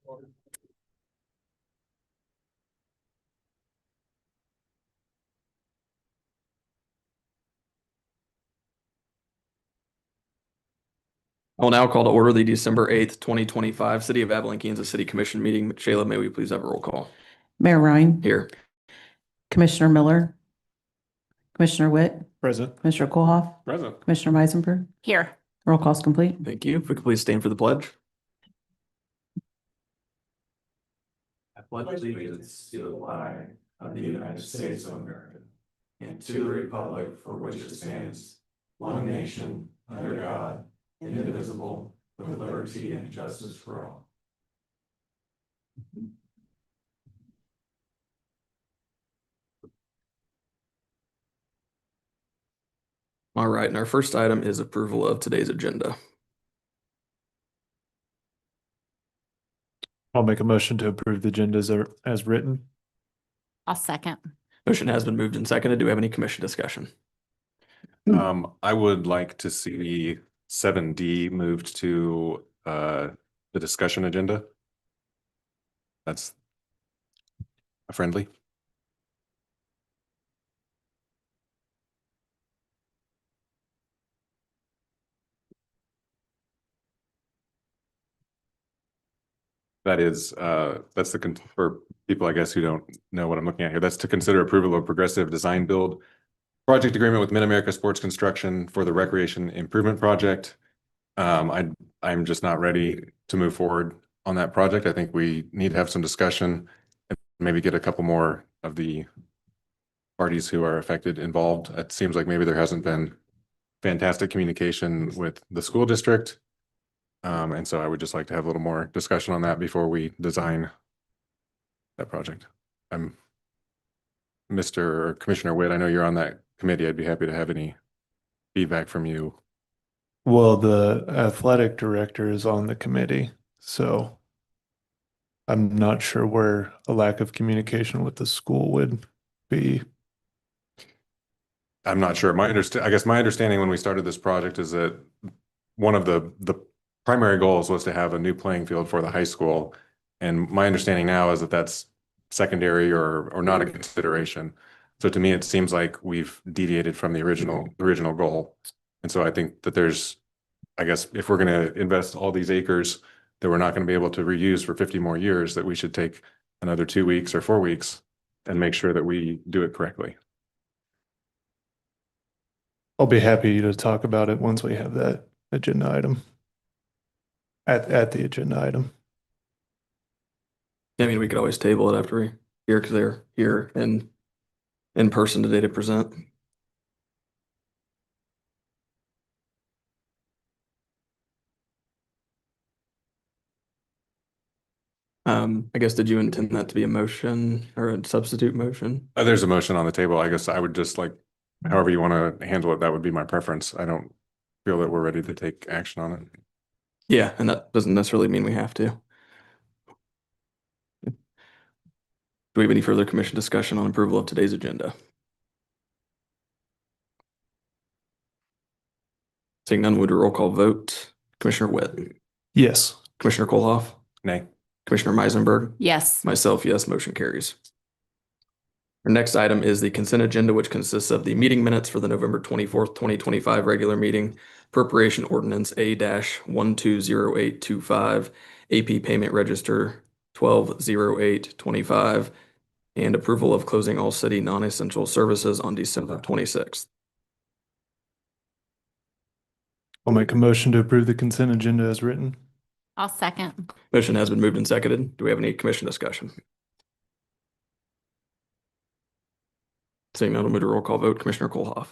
I will now call to order the December 8th, 2025 City of Abilene, Kansas City Commission meeting. Shayla, may we please have a roll call? Mayor Ryan, Here. Commissioner Miller, Commissioner Witt, Present. Commissioner Kohlhoff, Present. Commissioner Meisenberg. Here. Roll call's complete. Thank you. If we could please stand for the pledge. I pledge allegiance to the flag of the United States of America and to the republic for which it stands, one nation, under God, indivisible, with liberty and justice for all. All right, and our first item is approval of today's agenda. I'll make a motion to approve the agenda as written. I'll second. Motion has been moved and seconded. Do we have any commission discussion? I would like to see 7D moved to the discussion agenda. That's a friendly. That is, that's for people, I guess, who don't know what I'm looking at here. That's to consider approval of progressive design build project agreement with Mid-America Sports Construction for the Recreation Improvement Project. I'm just not ready to move forward on that project. I think we need to have some discussion and maybe get a couple more of the parties who are affected involved. It seems like maybe there hasn't been fantastic communication with the school district. And so I would just like to have a little more discussion on that before we design that project. I'm Mr. Commissioner Witt, I know you're on that committee. I'd be happy to have any feedback from you. Well, the athletic director is on the committee, so I'm not sure where a lack of communication with the school would be. I'm not sure. I guess my understanding when we started this project is that one of the primary goals was to have a new playing field for the high school. And my understanding now is that that's secondary or not a consideration. So to me, it seems like we've deviated from the original goal. And so I think that there's, I guess, if we're going to invest all these acres that we're not going to be able to reuse for 50 more years, that we should take another 2 weeks or 4 weeks and make sure that we do it correctly. I'll be happy to talk about it once we have that agenda item. At the agenda item. I mean, we could always table it after we hear, because they're here in person today to present. I guess, did you intend that to be a motion or a substitute motion? There's a motion on the table. I guess I would just like, however you want to handle it, that would be my preference. I don't feel that we're ready to take action on it. Yeah, and that doesn't necessarily mean we have to. Do we have any further commission discussion on approval of today's agenda? Seeing none, would a roll call vote? Commissioner Witt? Yes. Commissioner Kohlhoff? Nay. Commissioner Meisenberg? Yes. Myself, yes, motion carries. Our next item is the consent agenda, which consists of the meeting minutes for the November 24th, 2025 regular meeting, appropriation ordinance A-120825, AP payment register 120825, and approval of closing all city non-essential services on December 26th. I'll make a motion to approve the consent agenda as written. I'll second. Motion has been moved and seconded. Do we have any commission discussion? Seeing none, we'll move to roll call vote. Commissioner Kohlhoff?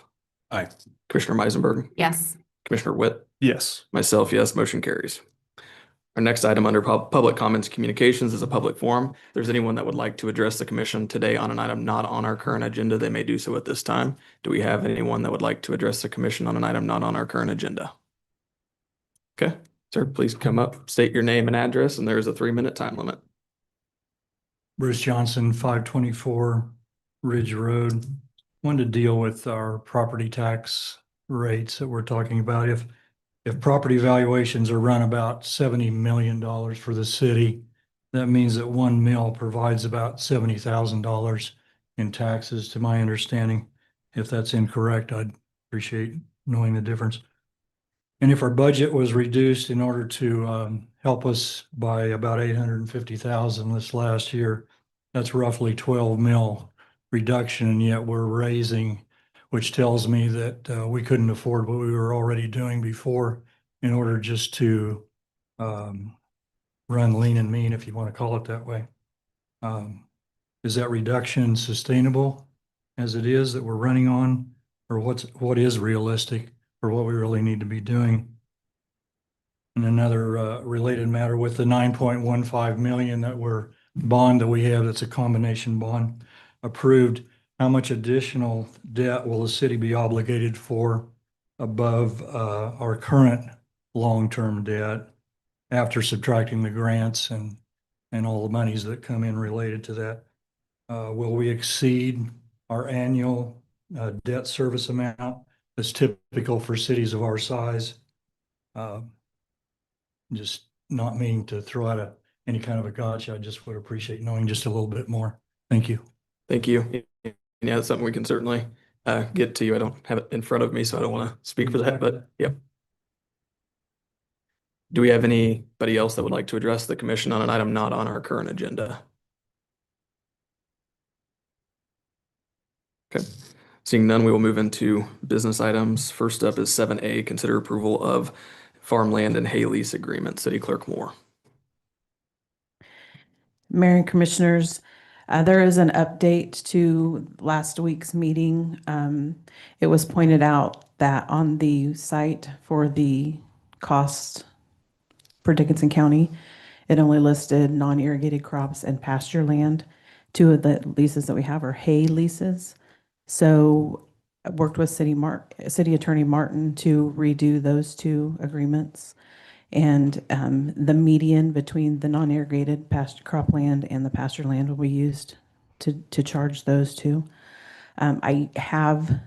Aye. Commissioner Meisenberg? Yes. Commissioner Witt? Yes. Myself, yes, motion carries. Our next item under public comments communications is a public forum. If there's anyone that would like to address the commission today on an item not on our current agenda, they may do so at this time. Do we have anyone that would like to address the commission on an item not on our current agenda? Okay, sir, please come up, state your name and address, and there is a 3-minute time limit. Bruce Johnson, 524 Ridge Road. Wanted to deal with our property tax rates that we're talking about. If property valuations are run about $70 million for the city, that means that 1 mil provides about $70,000 in taxes, to my understanding. If that's incorrect, I'd appreciate knowing the difference. And if our budget was reduced in order to help us by about 850,000 this last year, that's roughly 12 mil reduction, and yet we're raising, which tells me that we couldn't afford what we were already doing before in order just to run lean and mean, if you want to call it that way. Is that reduction sustainable as it is that we're running on, or what is realistic for what we really need to be doing? And another related matter with the 9.15 million bond that we have, that's a combination bond approved, how much additional debt will the city be obligated for above our current long-term debt after subtracting the grants and all the monies that come in related to that? Will we exceed our annual debt service amount that's typical for cities of our size? Just not meaning to throw out any kind of a gotcha. I just would appreciate knowing just a little bit more. Thank you. Thank you. Yeah, that's something we can certainly get to you. I don't have it in front of me, so I don't want to speak for that, but yep. Do we have anybody else that would like to address the commission on an item not on our current agenda? Okay, seeing none, we will move into business items. First up is 7A, consider approval of farmland and hay lease agreement. City Clerk Moore. Mayor and Commissioners, there is an update to last week's meeting. It was pointed out that on the site for the cost for Dickinson County, it only listed non-irrigated crops and pasture land. Two of the leases that we have are hay leases. So I worked with City Attorney Martin to redo those two agreements. And the median between the non-irrigated pasture cropland and the pasture land will be used to charge those two. I have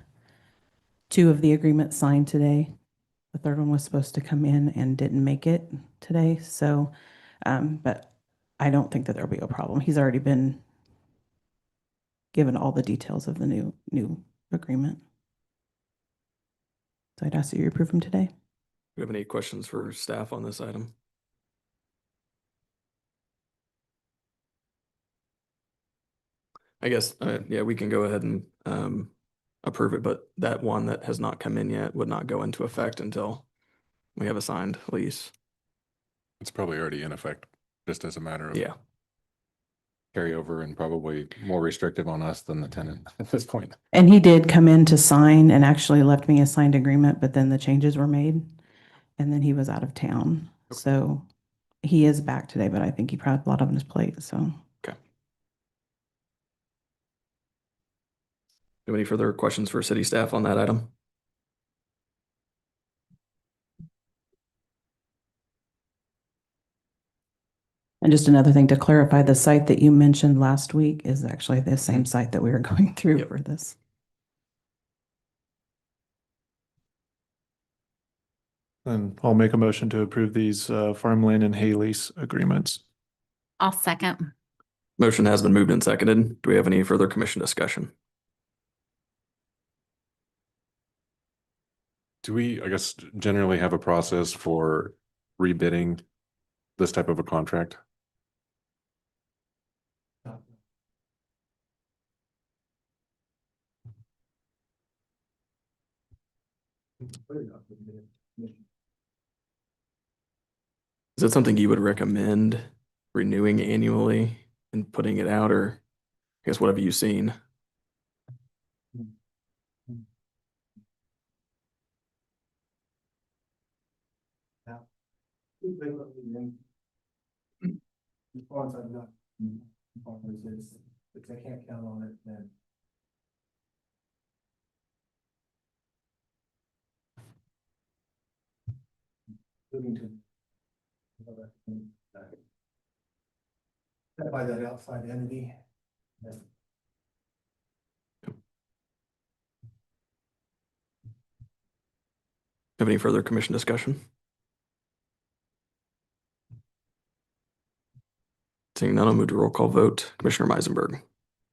two of the agreements signed today. The third one was supposed to come in and didn't make it today. So, but I don't think that there'll be a problem. He's already been given all the details of the new agreement. So I'd ask that you approve them today. Do you have any questions for staff on this item? I guess, yeah, we can go ahead and approve it, but that one that has not come in yet would not go into effect until we have a signed lease. It's probably already in effect, just as a matter of Yeah, carryover, and probably more restrictive on us than the tenant at this point. And he did come in to sign and actually left me a signed agreement, but then the changes were made and then he was out of town. Okay. So he is back today, but I think he probably had a lot on his plate, so. okay. Do you have any further questions for city staff on that item? And just another thing to clarify, the site that you mentioned last week is actually the same site that we were going through Yep. for this. And I'll make a motion to approve these farmland and hay lease agreements. I'll second. Motion has been moved and seconded. Do we have any further commission discussion? Do we, I guess, generally have a process for rebidding this type of a contract? Is that something you would recommend renewing annually and putting it out, or I guess what have you seen? As far as I've got, if they can't count on it, then. Moving to. That by that outside entity. Have any further commission discussion? Seeing none, I'll move to roll call vote. Commissioner Meisenberg,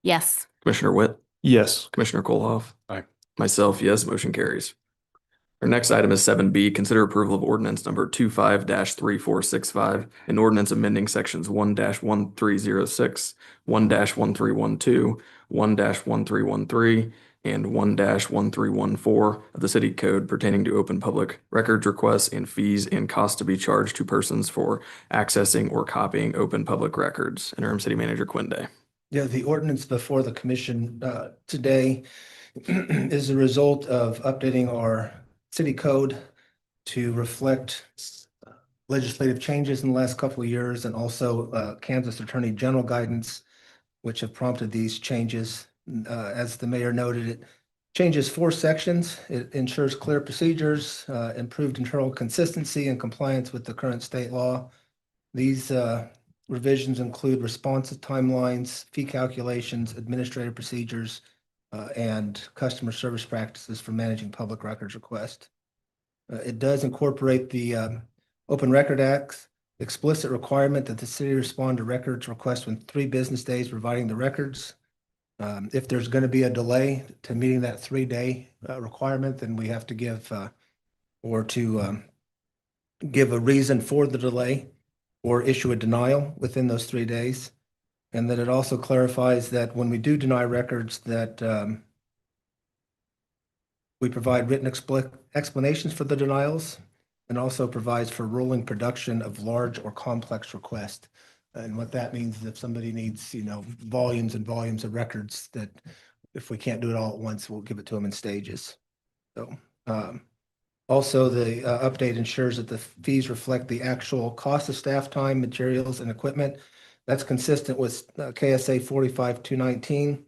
Yes. Commissioner Witt, Yes. Commissioner Kolhoff. Aye. Myself, yes, motion carries. Our next item is 7B, consider approval of ordinance number 25-3465, an ordinance amending sections 1-1306, 1-1312, 1-1313, and 1-1314 of the city code pertaining to open public records requests and fees and costs to be charged to persons for accessing or copying open public records. Interim City Manager Quinde. Yeah, the ordinance before the commission today is a result of updating our city code to reflect legislative changes in the last couple of years and also Kansas Attorney General guidance, which have prompted these changes. As the mayor noted, it changes 4 sections. It ensures clear procedures, improved internal consistency and compliance with the current state law. These revisions include responsive timelines, fee calculations, administrative procedures, and customer service practices for managing public records requests. It does incorporate the Open Record Act's explicit requirement that the city respond to records requests within 3 business days providing the records. If there's going to be a delay to meeting that 3-day requirement, then we have to give give a reason for the delay or issue a denial within those 3 days. And then it also clarifies that when we do deny records, that we provide written explanations for the denials, and also provides for rolling production of large or complex requests. And what that means is if somebody needs, volumes and volumes of records, that if we can't do it all at once, we'll give it to them in stages. So also the update ensures that the fees reflect the actual cost of staff time, materials, and equipment. That's consistent with KSA 45-219.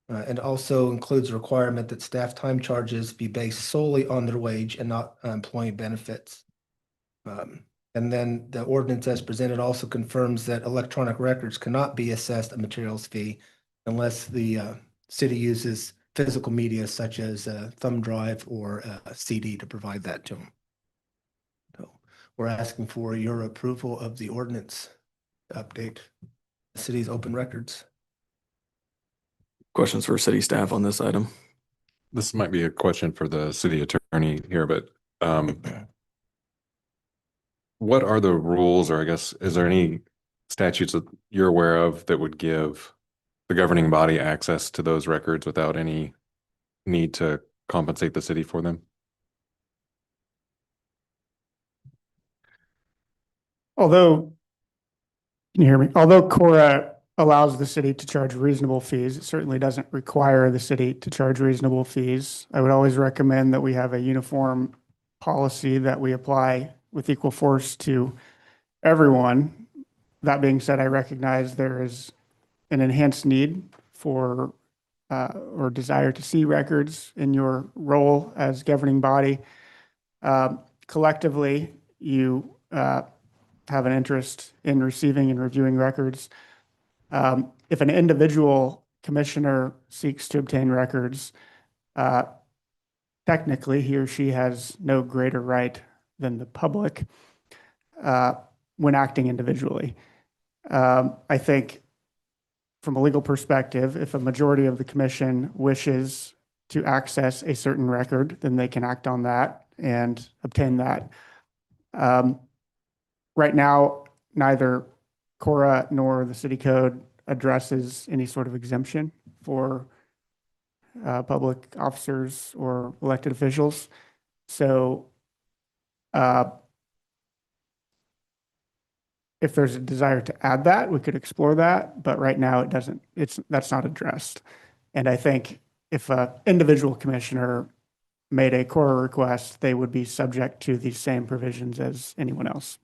And also includes a requirement that staff time charges be based solely on their wage and not employee benefits. And then the ordinance as presented also confirms that electronic records cannot be assessed a materials fee unless the city uses physical media such as a thumb drive or a CD to provide that to them. So we're asking for your approval of the ordinance to update the city's open records. Questions for city staff on this item? This might be a question for the city attorney here, but what are the rules, or I guess, is there any statutes that you're aware of that would give the governing body access to those records without any need to compensate the city for them? Although, can you hear me? Although Cora allows the city to charge reasonable fees, it certainly doesn't require the city to charge reasonable fees. I would always recommend that we have a uniform policy that we apply with equal force to everyone. That being said, I recognize there is an enhanced need for or desire to see records in your role as governing body. Collectively, you have an interest in receiving and reviewing records. If an individual commissioner seeks to obtain records, technically he or she has no greater right than the public when acting individually. I think from a legal perspective, if a majority of the commission wishes to access a certain record, then they can act on that and obtain that. Right now, neither Cora nor the city code addresses any sort of exemption for public officers or elected officials. So if there's a desire to add that, we could explore that, but right now it doesn't, that's not addressed. And I think if an individual commissioner made a Cora request, they would be subject to these same provisions as anyone else.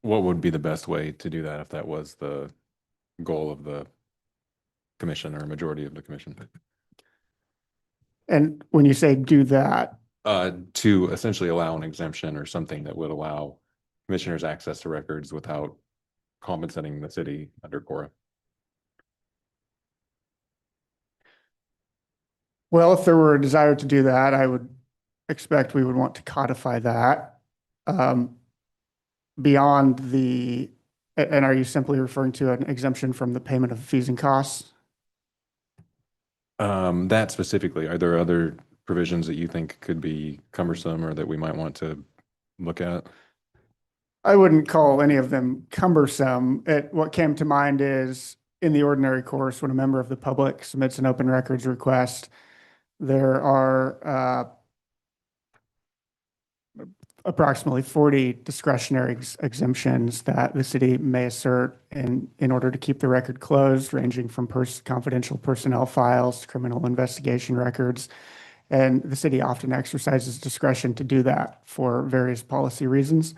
What would be the best way to do that if that was the goal of the commission or a majority of the commission? And when you say do that, To essentially allow an exemption or something that would allow commissioners access to records without compensating the city under Cora. well, if there were a desire to do that, I would expect we would want to codify that beyond the And are you simply referring to an exemption from the payment of fees and costs? That specifically, are there other provisions that you think could be cumbersome or that we might want to look at? I wouldn't call any of them cumbersome. What came to mind is in the ordinary course, when a member of the public submits an open records request, there are approximately 40 discretionary exemptions that the city may assert in order to keep the record closed, ranging from confidential personnel files to criminal investigation records. And the city often exercises discretion to do that for various policy reasons.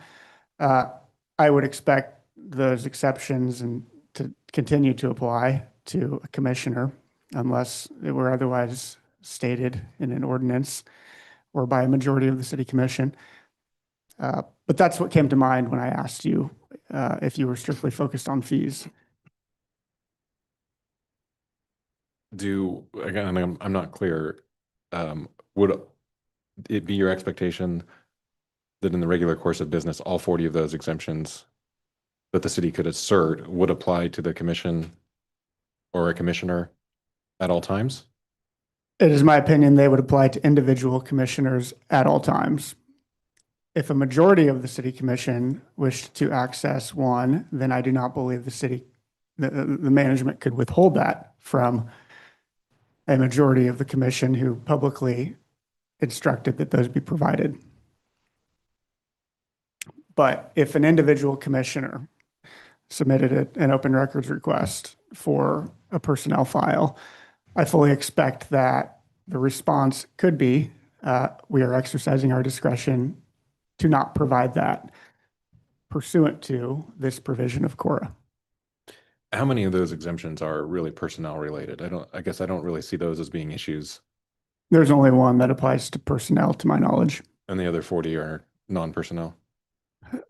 I would expect those exceptions and to continue to apply to a commissioner unless it were otherwise stated in an ordinance or by a majority of the city commission. But that's what came to mind when I asked you if you were strictly focused on fees. Again, I'm not clear, would it be your expectation that in the regular course of business, all 40 of those exemptions that the city could assert would apply to the commission or a commissioner at all times? It is my opinion they would apply to individual commissioners at all times. If a majority of the city commission wished to access one, then I do not believe the management could withhold that from a majority of the commission who publicly instructed that those be provided. But if an individual commissioner submitted an open records request for a personnel file, I fully expect that the response could be, we are exercising our discretion to not provide that pursuant to this provision of Cora. How many of those exemptions are really personnel related? I guess I don't really see those as being issues. There's only one that applies to personnel, to my knowledge. And the other 40 are non-personnel.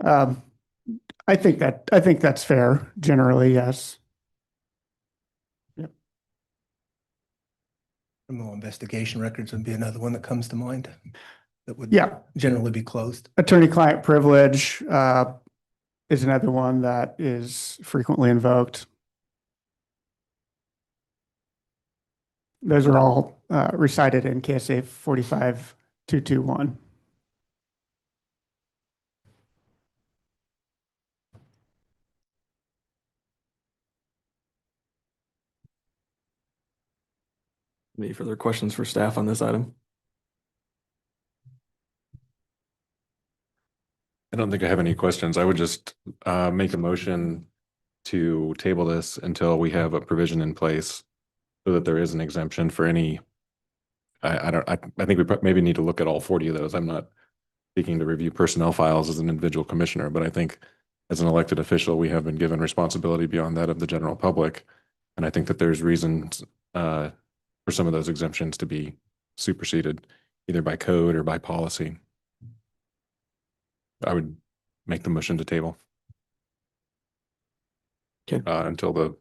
Um, I think that's fair, generally, yes. Criminal investigation records would be another one that comes to mind that would Yeah. generally be closed. Attorney-client privilege is another one that is frequently invoked. Those are all recited in KSA 45221. Any further questions for staff on this item? I don't think I have any questions. I would just make a motion to table this until we have a provision in place so that there is an exemption for any. I think we maybe need to look at all 40 of those. I'm not seeking to review personnel files as an individual commissioner, but I think as an elected official, we have been given responsibility beyond that of the general public. And I think that there's reasons for some of those exemptions to be superseded either by code or by policy. I would make the motion to table. Okay. Until the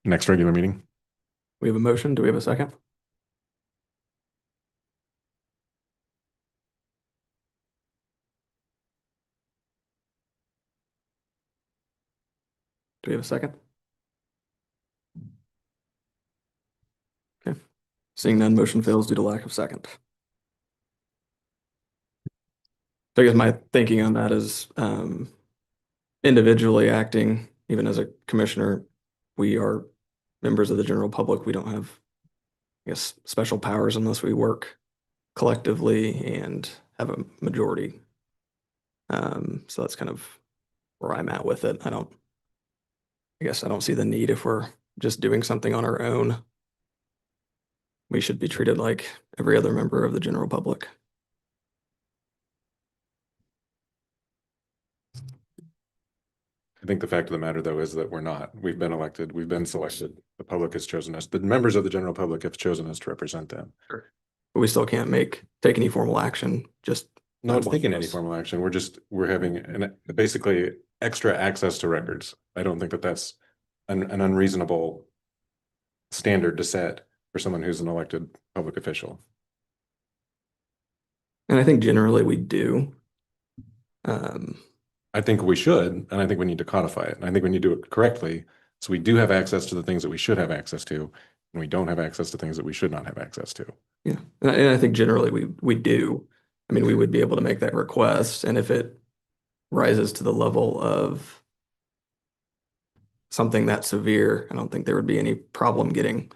next regular meeting. We have a motion. Do we have a second? Do we have a second? Okay. Seeing none, motion fails due to lack of second. So I guess my thinking on that is individually acting, even as a commissioner, we are members of the general public. We don't have, I guess, special powers unless we work collectively and have a majority. So that's kind of where I'm at with it. I guess I don't see the need if we're just doing something on our own. We should be treated like every other member of the general public. I think the fact of the matter, though, is that we're not. We've been elected. We've been selected. The public has chosen us. The members of the general public have chosen us to represent them. But we still can't take any formal action, just. Not taking any formal action. We're having basically extra access to records. I don't think that that's an unreasonable standard to set for someone who's an elected public official. And I think generally we do. I think we should, and I think we need to codify it. And I think we need to do it correctly. So we do have access to the things that we should have access to, and we don't have access to things that we should not have access to. Yeah, and I think generally we do. I mean, we would be able to make that request, and if it rises to the level of something that severe, I don't think there would be any problem getting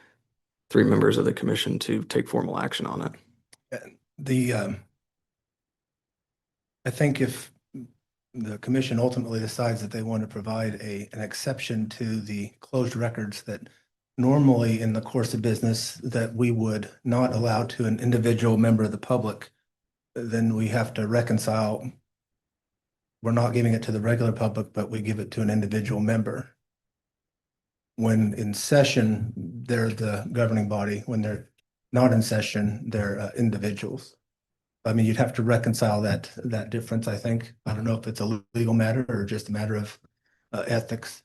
3 members of the commission to take formal action on it. The, I think if the commission ultimately decides that they want to provide an exception to the closed records that normally in the course of business that we would not allow to an individual member of the public, then we have to reconcile. We're not giving it to the regular public, but we give it to an individual member. When in session, they're the governing body. When they're not in session, they're individuals. I mean, you'd have to reconcile that difference, I think. I don't know if it's a legal matter or just a matter of ethics.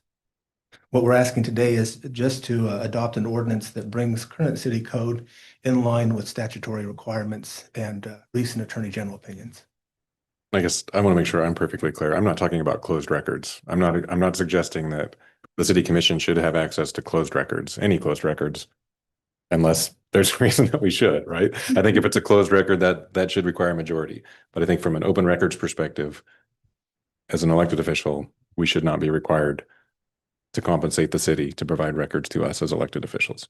What we're asking today is just to adopt an ordinance that brings current city code in line with statutory requirements and recent attorney general opinions. I guess I want to make sure I'm perfectly clear. I'm not talking about closed records. I'm not suggesting that the city commission should have access to closed records, any closed records, unless there's a reason that we should, right? I think if it's a closed record, that should require a majority. But I think from an open records perspective, as an elected official, we should not be required to compensate the city to provide records to us as elected officials.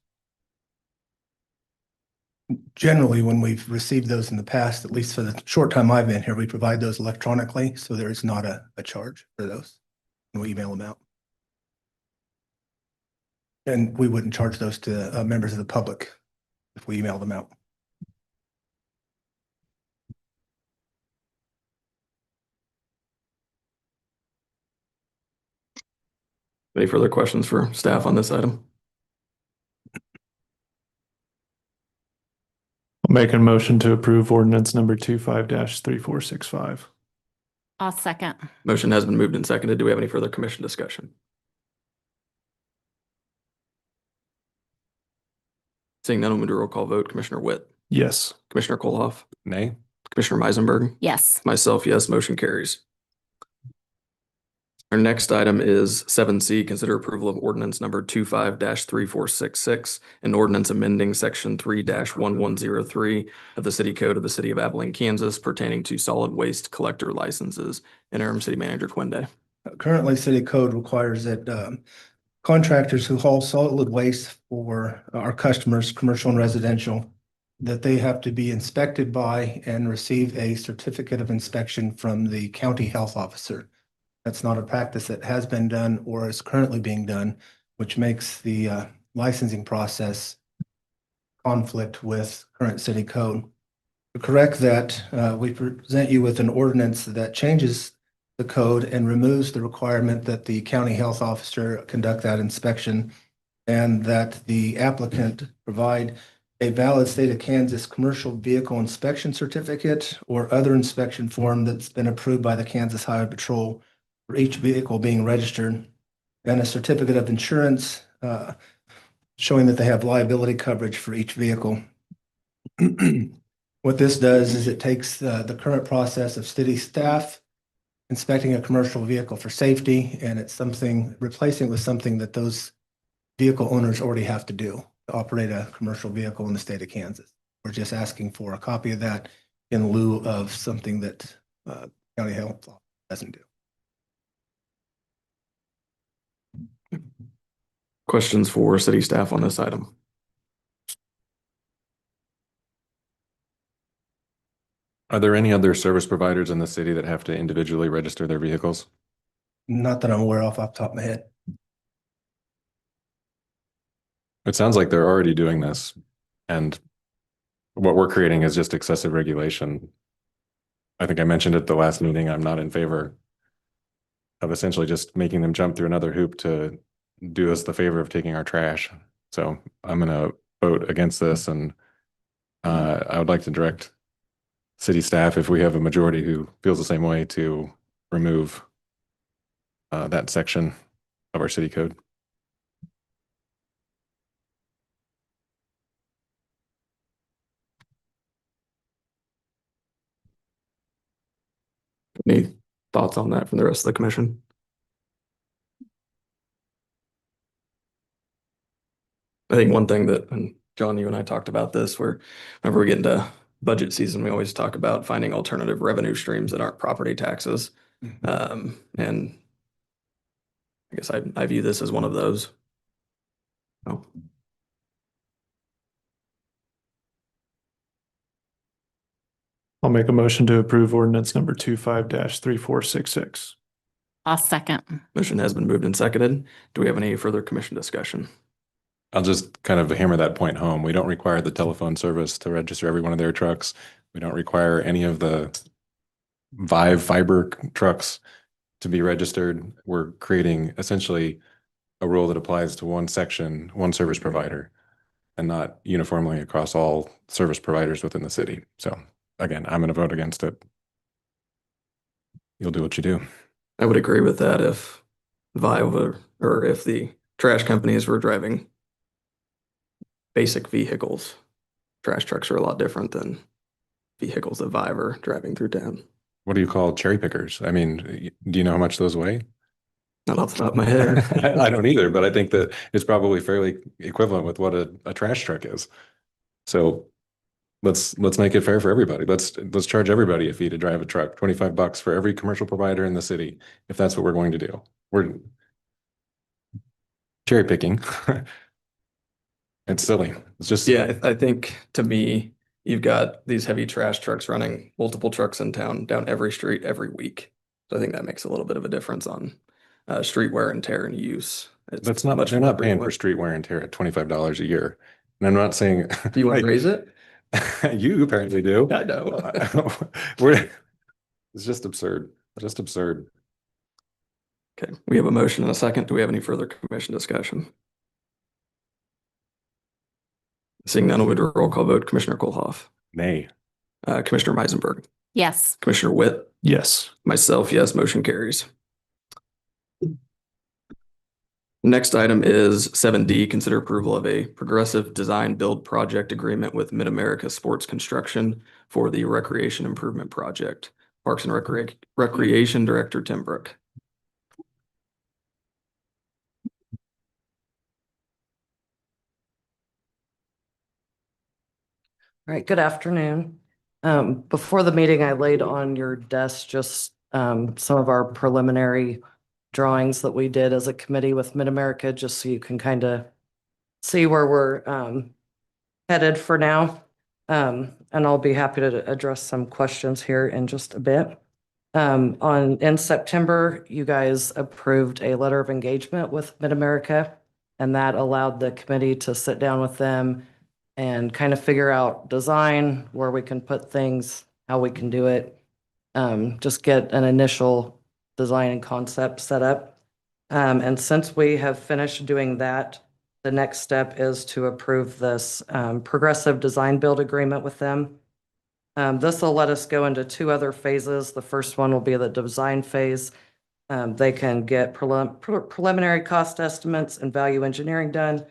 Generally, when we've received those in the past, at least for the short time I've been here, we provide those electronically, so there is not a charge for those when we email them out. And we wouldn't charge those to members of the public if we email them out. Any further questions for staff on this item? I'll make a motion to approve ordinance number 25-3465. I'll second. Motion has been moved and seconded. Do we have any further commission discussion? Seeing none, we'll move to roll call vote. Commissioner Witt, Yes. Commissioner Koloff, Nay? Commissioner Meisenberg, Yes. myself, yes, motion carries. Our next item is 7C, consider approval of ordinance number 25-3466, an ordinance amending section 3-1103 of the city code of the city of Abilene, Kansas pertaining to solid waste collector licenses. Interim City Manager Quinde. Currently, city code requires that contractors who haul solid waste for our customers, commercial and residential, that they have to be inspected by and receive a certificate of inspection from the county health officer. That's not a practice that has been done or is currently being done, which makes the licensing process conflict with current city code. To correct that, we present you with an ordinance that changes the code and removes the requirement that the county health officer conduct that inspection and that the applicant provide a valid state of Kansas commercial vehicle inspection certificate or other inspection form that's been approved by the Kansas Highway Patrol for each vehicle being registered, and a certificate of insurance showing that they have liability coverage for each vehicle. What this does is it takes the current process of city staff inspecting a commercial vehicle for safety, and it's replacing it with something that those vehicle owners already have to do to operate a commercial vehicle in the state of Kansas. We're just asking for a copy of that in lieu of something that county health doesn't do. Questions for city staff on this item? Are there any other service providers in the city that have to individually register their vehicles? Not that I'm aware of off the top of my head. It sounds like they're already doing this, and what we're creating is just excessive regulation. I think I mentioned at the last meeting, I'm not in favor of essentially just making them jump through another hoop to do us the favor of taking our trash. So I'm gonna vote against this, and I would like to direct city staff, if we have a majority who feels the same way, to remove that section of our city code. Any thoughts on that from the rest of the commission? I think one thing that, and John, you and I talked about this, where whenever we get into budget season, we always talk about finding alternative revenue streams that aren't property taxes. And I guess I view this as one of those. Oh, I'll make a motion to approve ordinance number 25-3466. I'll second. motion has been moved and seconded. Do we have any further commission discussion? I'll just kind of hammer that point home. We don't require the telephone service to register every one of their trucks. We don't require any of the Vive fiber trucks to be registered. We're creating essentially a rule that applies to one section, one service provider, and not uniformly across all service providers within the city. So again, I'm going to vote against it. You'll do what you do. I would agree with that if Vive or if the trash companies were driving basic vehicles. Trash trucks are a lot different than vehicles that Vive are driving through town. What do you call cherry pickers? I mean, do you know how much those weigh? Not off the top of my head. I don't either, but I think that it's probably fairly equivalent with what a trash truck is. So let's make it fair for everybody. Let's charge everybody a fee to drive a truck, $25 for every commercial provider in the city, if that's what we're going to do. We're cherry picking. It's silly. It's just Yeah, I think to me, you've got these heavy trash trucks running multiple trucks in town down every street every week. So I think that makes a little bit of a difference on street wear and tear and use. It's That's not, much they're more not paying for frequent. street wear and tear at $25 a year. And I'm not saying. Do you want to like, raise it? You apparently do. I know. It's just absurd, just absurd. Okay, we have a motion and a second. Do we have any further commission discussion? Seeing none, we'll do a roll call vote. Commissioner Kolhoff, Nay. Commissioner Meisenberg, Yes. Commissioner Witt, Yes. myself, yes, motion carries. Next item is 7D, consider approval of a progressive design build project agreement with Mid-America Sports Construction for the Recreation Improvement Project. Parks and Recreation Director Tim Brook. All right, good afternoon. Before the meeting, I laid on your desk just some of our preliminary drawings that we did as a committee with Mid-America, just so you can kind of see where we're headed for now. And I'll be happy to address some questions here in just a bit. In September, you guys approved a letter of engagement with Mid-America, and that allowed the committee to sit down with them and kind of figure out design, where we can put things, how we can do it. Just get an initial design and concept set up. And since we have finished doing that, the next step is to approve this progressive design build agreement with them. This will let us go into two other phases. The first one will be the design phase. They can get preliminary cost estimates and value engineering done.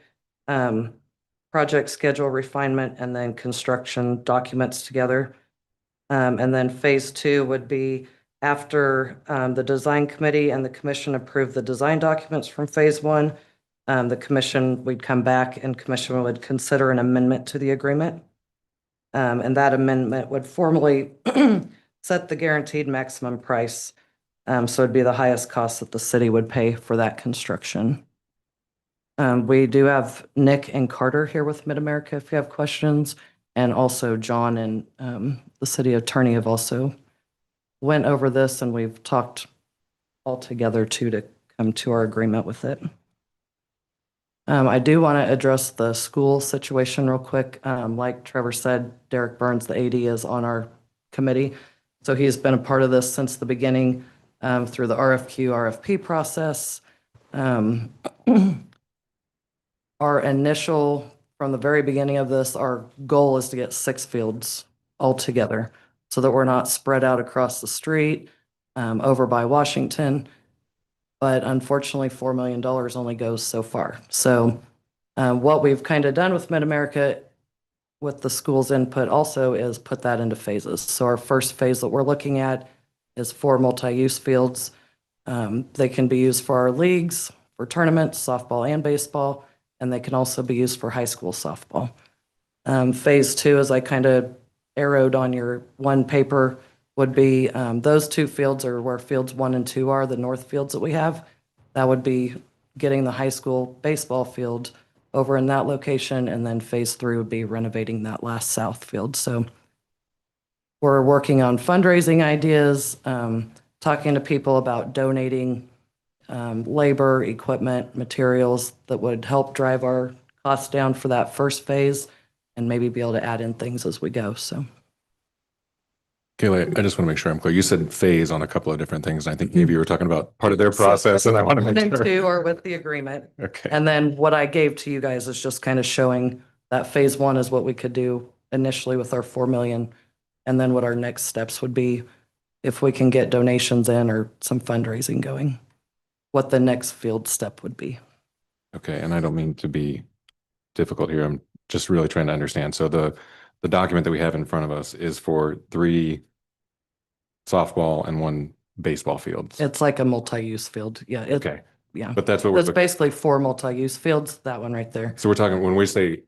Project schedule refinement, and then construction documents together. And then phase two would be after the design committee and the commission approve the design documents from phase one. The commission, we'd come back and commission would consider an amendment to the agreement. And that amendment would formally set the guaranteed maximum price. So it'd be the highest cost that the city would pay for that construction. We do have Nick and Carter here with Mid-America if you have questions, and also John and the city attorney have also went over this, and we've talked all together too to come to our agreement with it. I do want to address the school situation real quick. Like Trevor said, Derek Burns, the AD, is on our committee. So he's been a part of this since the beginning through the RFQ, RFP process. Our initial, from the very beginning of this, our goal is to get 6 fields all together so that we're not spread out across the street over by Washington. But unfortunately, $4 million only goes so far. So what we've kind of done with Mid-America with the school's input also is put that into phases. So our first phase that we're looking at is 4 multi-use fields. They can be used for our leagues, for tournaments, softball and baseball, and they can also be used for high school softball. Phase 2, as I kind of arrowed on your one paper, would be those 2 fields are where fields 1 and 2 are, the north fields that we have. That would be getting the high school baseball field over in that location, and then phase 3 would be renovating that last south field. So we're working on fundraising ideas, talking to people about donating labor, equipment, materials that would help drive our costs down for that first phase, and maybe be able to add in things as we go. So Kayla, I just want to make sure I'm clear. You said phase on a couple of different things. And I think maybe you were talking about part of their process, and I want to one make and sure. 2 are with the agreement. Okay. And then what I gave to you guys is just kind of showing that phase 1 is what we could do initially with our 4 million. And then what our next steps would be if we can get donations in or some fundraising going, what the next field step would be. Okay, and I don't mean to be difficult here. I'm just really trying to understand. So the document that we have in front of us is for 3 softball and 1 baseball fields. It's like a multi-use field. Yeah. Okay, Yeah. but that's what we're It's basically 4 multi-use fields, that one right there. so we're talking, when we say,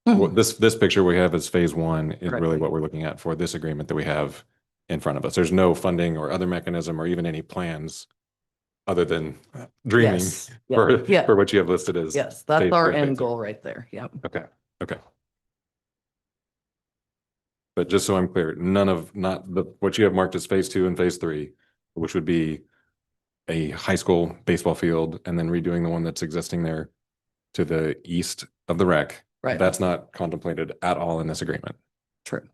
what this picture we have as phase 1 is Correct. really what we're looking at for this agreement that we have in front of us. There's no funding or other mechanism or even any plans other than dreaming Yes. Yeah. Yeah. for what you have listed as. Yes, that's phase our 3, end phase 2. goal right there. Yep. Okay, okay. But just so I'm clear, not what you have marked as phase 2 and phase 3, which would be a high school baseball field and then redoing the one that's existing there to the east of the rec. Right. That's not contemplated at all in this agreement. True.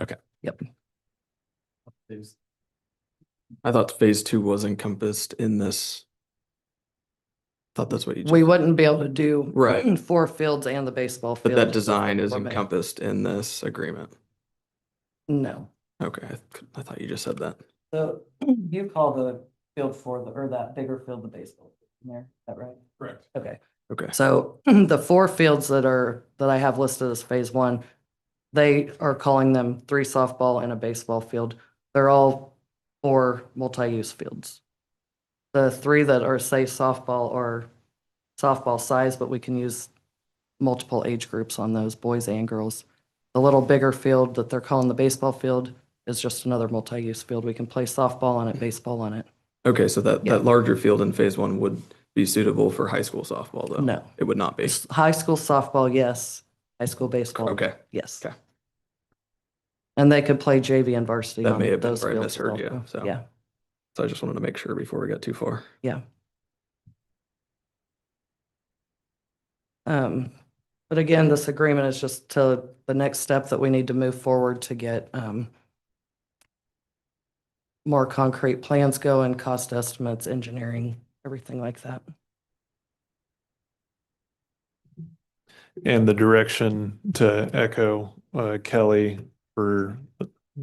Okay. Yep. I thought phase 2 was encompassed in this. Thought that's what you We just, wouldn't be able to do Right. 4 fields and the baseball but field. that design is 4 million. encompassed in this agreement. No. Okay, I thought you just said that. So you call the field or that bigger field, the baseball in there, is that right? Correct. Okay. Okay, So the 4 fields that I have listed as phase 1, they are calling them 3 softball and a baseball field. They're all 4 multi-use fields. The 3 that are, say, softball or softball size, but we can use multiple age groups on those, boys and girls. The little bigger field that they're calling the baseball field is just another multi-use field. We can play softball on it, baseball on it. okay, so that Yeah. larger field in phase 1 would be suitable for high school softball, though? No. It would not be. High school softball, yes. High school baseball. Okay. Yes. Okay. And they could play JV and varsity That on may have been those where I fields misheard you, also. so. Yeah, So I just wanted to make sure before we got too far. yeah. But again, this agreement is just to the next step that we need to move forward to get more concrete plans going, cost estimates, engineering, everything like that. And the direction to echo Kelly for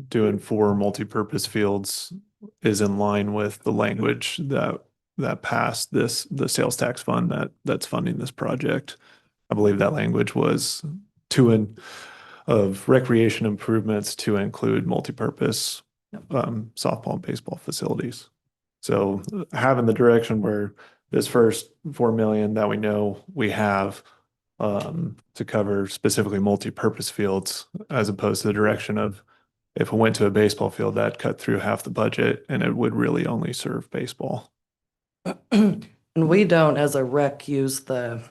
doing 4 multipurpose fields is in line with the language that passed the sales tax fund that's funding this project. I believe that language was of recreation improvements to include multipurpose softball and baseball facilities. So having the direction where this first 4 million that we know we have to cover specifically multi-purpose fields, as opposed to the direction of if it went to a baseball field, that cut through half the budget and it would really only serve baseball. And we don't, as a rec, use the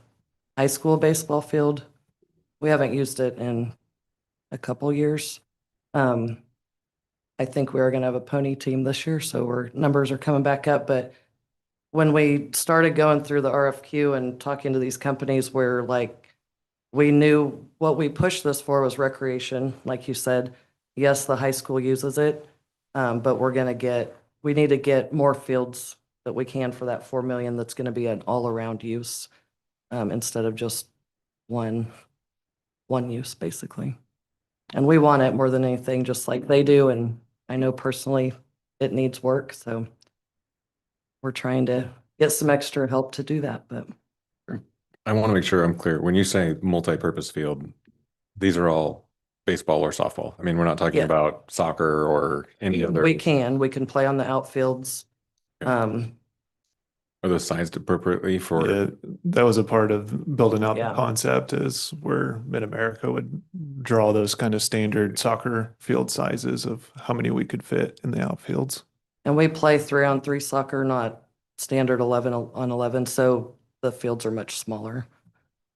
high school baseball field. We haven't used it in a couple years. I think we are going to have a pony team this year, so our numbers are coming back up. But when we started going through the RFQ and talking to these companies where we knew what we pushed this for was recreation, like you said, yes, the high school uses it, but we need to get more fields that we can for that 4 million. That's going to be an all-around use instead of just one use, basically. And we want it more than anything, just like they do. And I know personally it needs work, so we're trying to get some extra help to do that. But I want to make sure I'm clear. When you say multi-purpose field, these are all baseball or softball. I mean, we're not talking Yeah. about soccer or any other. We can play on the outfields. Um, Are those sized appropriately for? Yeah, that was a part of building out the Yeah. concept is where Mid-America would draw those kind of standard soccer field sizes of how many we could fit in the outfields. and we play 3-on-3 soccer, not standard 11-on-11, so the fields are much smaller.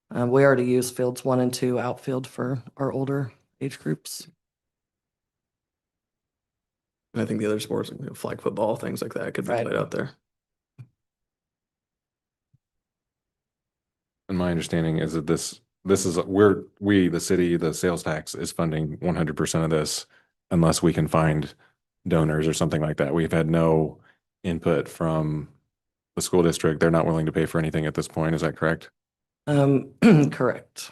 We already use fields 1 and 2 outfield for our older age groups. And I think the other sports, like, flag football, things like that could be Right. played out there. And my understanding is that this is, the city, the sales tax is funding 100% of this unless we can find donors or something like that. We've had no input from the school district. They're not willing to pay for anything at this point. Is that correct? Correct.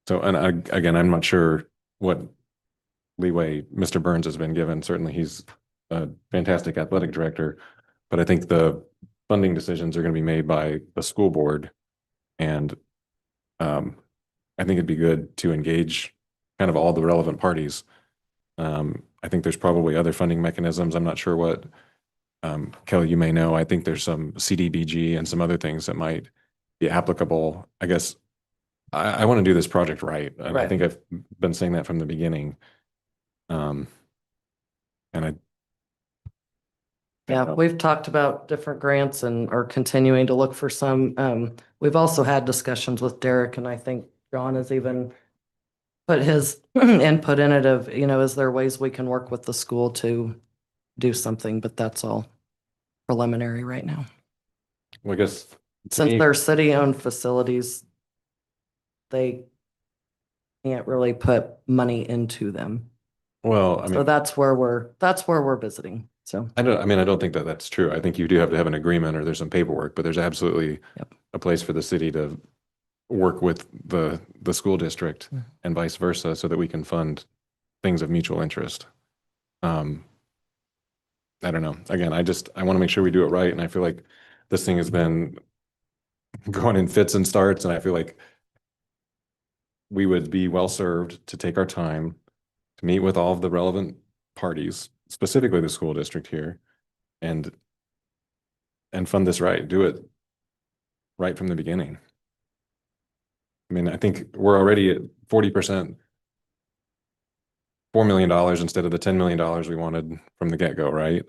So, and again, I'm not sure what leeway Mr. Burns has been given. Certainly, he's a fantastic athletic director, but I think the funding decisions are going to be made by the school board. And I think it'd be good to engage kind of all the relevant parties. I think there's probably other funding mechanisms. I'm not sure what, Kelly, you may know. I think there's some CDBG and some other things that might be applicable. I guess I want to do this project right. And I Right. think I've been saying that from the beginning. And Yeah, we've talked about different grants and are continuing to look for some. We've also had discussions with Derek, and I think John has even put his input in it of, is there ways we can work with the school to do something? But that's all preliminary right now. well, I guess to Since me- they're city-owned facilities, they can't really put money into them. well, I So mean, that's where we're visiting. So, I don't think that that's true. I think you do have to have an agreement or there's some paperwork, but there's absolutely Yep. a place for the city to work with the school district Mm. and vice versa so that we can fund things of mutual interest. I don't know. Again, I want to make sure we do it right. And I feel like this thing has been going in fits and starts, and I feel like we would be well served to take our time to meet with all of the relevant parties, specifically the school district here, and fund this right, do it right from the beginning. I mean, I think we're already at 40%, $4 million instead of the $10 million we wanted from the get-go, right?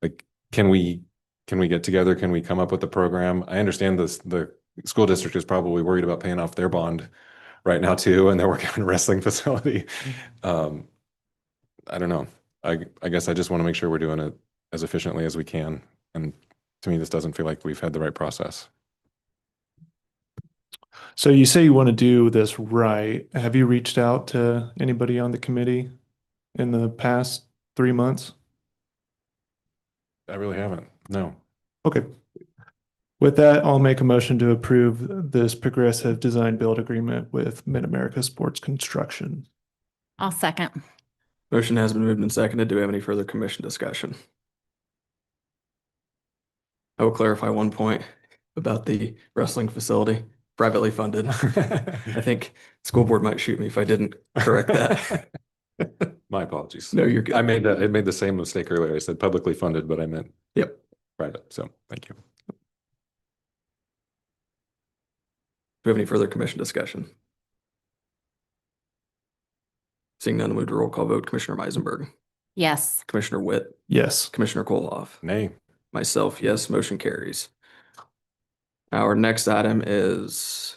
Like, can we get together? Can we come up with a program? I understand this, the school district is probably worried about paying off their bond right now too, and they're working on a wrestling facility. I don't know. I guess I just want to make sure we're doing it as efficiently as we can. And to me, this doesn't feel like we've had the right process. So you say you want to do this right. Have you reached out to anybody on the committee in the past 3 months? I really haven't. No. Okay. With that, I'll make a motion to approve this progressive design build agreement with Mid-America Sports Construction. I'll second. Motion has been moved and seconded. Do we have any further commission discussion? I will clarify one point about the wrestling facility, privately funded. I think school board might shoot me if I didn't correct that. My apologies. No, you're good. I made the same mistake earlier. I said publicly funded, but I meant Yep. private. So thank you. Do we have any further commission discussion? Seeing none, move to roll call vote. Commissioner Meisenberg, Yes. Commissioner Witt, Yes. Commissioner Koloff. Nay. Myself, yes, motion carries. Our next item is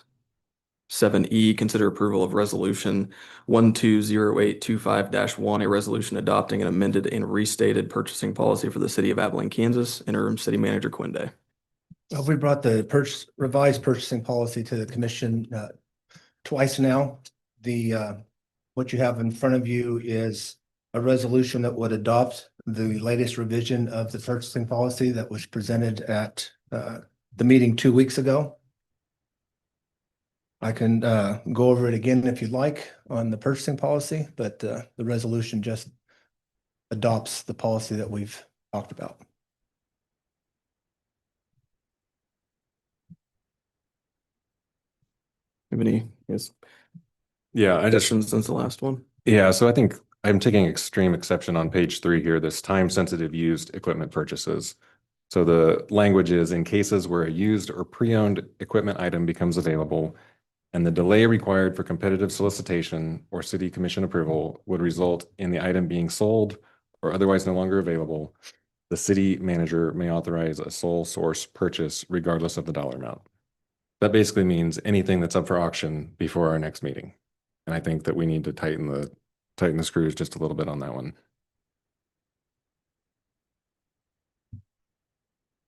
7E, consider approval of resolution 120825-1, a resolution adopting an amended and restated purchasing policy for the city of Abilene, Kansas. Interim City Manager Quinde. We brought the revised purchasing policy to the commission twice now. What you have in front of you is a resolution that would adopt the latest revision of the purchasing policy that was presented at the meeting 2 weeks ago. I can go over it again if you'd like on the purchasing policy, but the resolution just adopts the policy that we've talked about. Have any, yes, Yeah, I just, Additions since the last one. yeah, so I think I'm taking extreme exception on page 3 here, this time-sensitive used equipment purchases. So the language is in cases where a used or pre-owned equipment item becomes available and the delay required for competitive solicitation or city commission approval would result in the item being sold or otherwise no longer available, the city manager may authorize a sole source purchase regardless of the dollar amount. That basically means anything that's up for auction before our next meeting. And I think that we need to tighten the screws just a little bit on that one.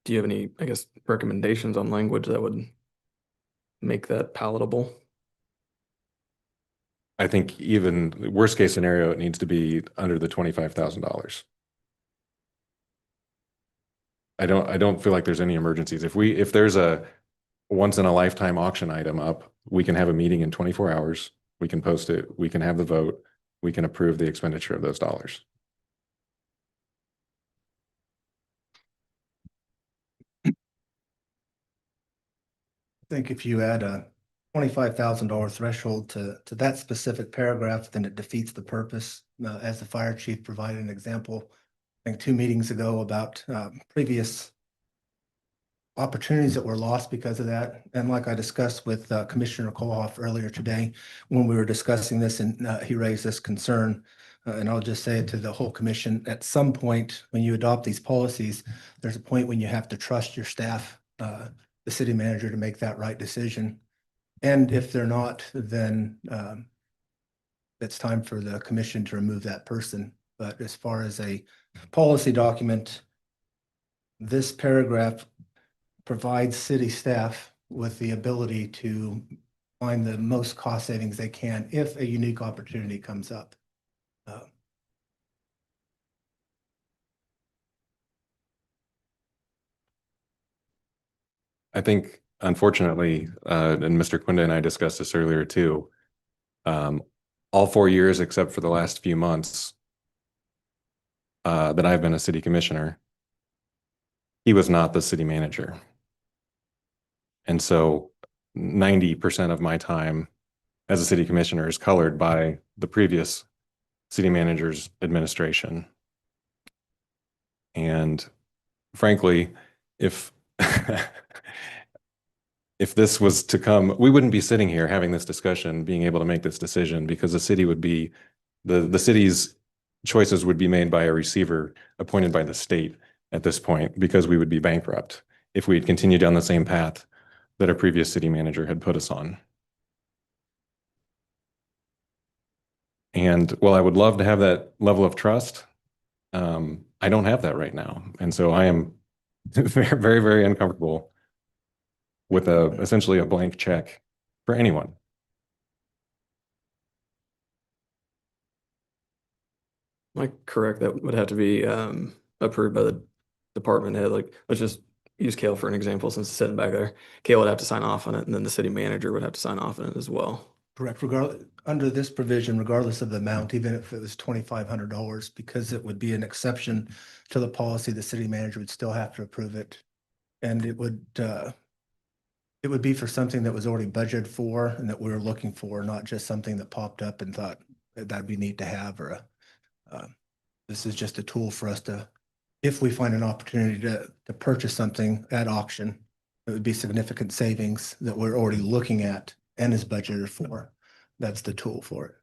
Do you have any, I guess, recommendations on language that would make that palatable? I think even worst case scenario, it needs to be under the $25,000. I don't feel like there's any emergencies. If there's a once in a lifetime auction item up, we can have a meeting in 24 hours. We can post it. We can have the vote. We can approve the expenditure of those dollars. I think if you add a $25,000 threshold to that specific paragraph, then it defeats the purpose. As the fire chief provided an example, I think 2 meetings ago about previous opportunities that were lost because of that. And like I discussed with Commissioner Koloff earlier today, when we were discussing this and he raised this concern. And I'll just say it to the whole commission, at some point, when you adopt these policies, there's a point when you have to trust your staff, the city manager to make that right decision. And if they're not, then it's time for the commission to remove that person. But as far as a policy document, this paragraph provides city staff with the ability to find the most cost savings they can if a unique opportunity comes up. I think unfortunately, and Mr. Quinda and I discussed this earlier too, all 4 years except for the last few months that I've been a city commissioner, he was not the city manager. And so 90% of my time as a city commissioner is colored by the previous city manager's administration. And frankly, if if this was to come, we wouldn't be sitting here having this discussion, being able to make this decision, because the city would be, the city's choices would be made by a receiver appointed by the state at this point, because we would be bankrupt if we had continued down the same path that our previous city manager had put us on. And while I would love to have that level of trust, I don't have that right now. And so I am very, very, very uncomfortable with essentially a blank check for anyone. Am I correct? That would have to be approved by the department head. Like, let's just use Kale for an example, since it's sitting back there. Kale would have to sign off on it, and then the city manager would have to sign off on it as well. Correct. Regardless, under this provision, regardless of the amount, even if it was $2,500, because it would be an exception to the policy, the city manager would still have to approve it. And it would be for something that was already budgeted for and that we were looking for, not just something that popped up and thought that'd be neat to have, or this is just a tool for us to, if we find an opportunity to purchase something at auction, it would be significant savings that we're already looking at and is budgeted for. That's the tool for it.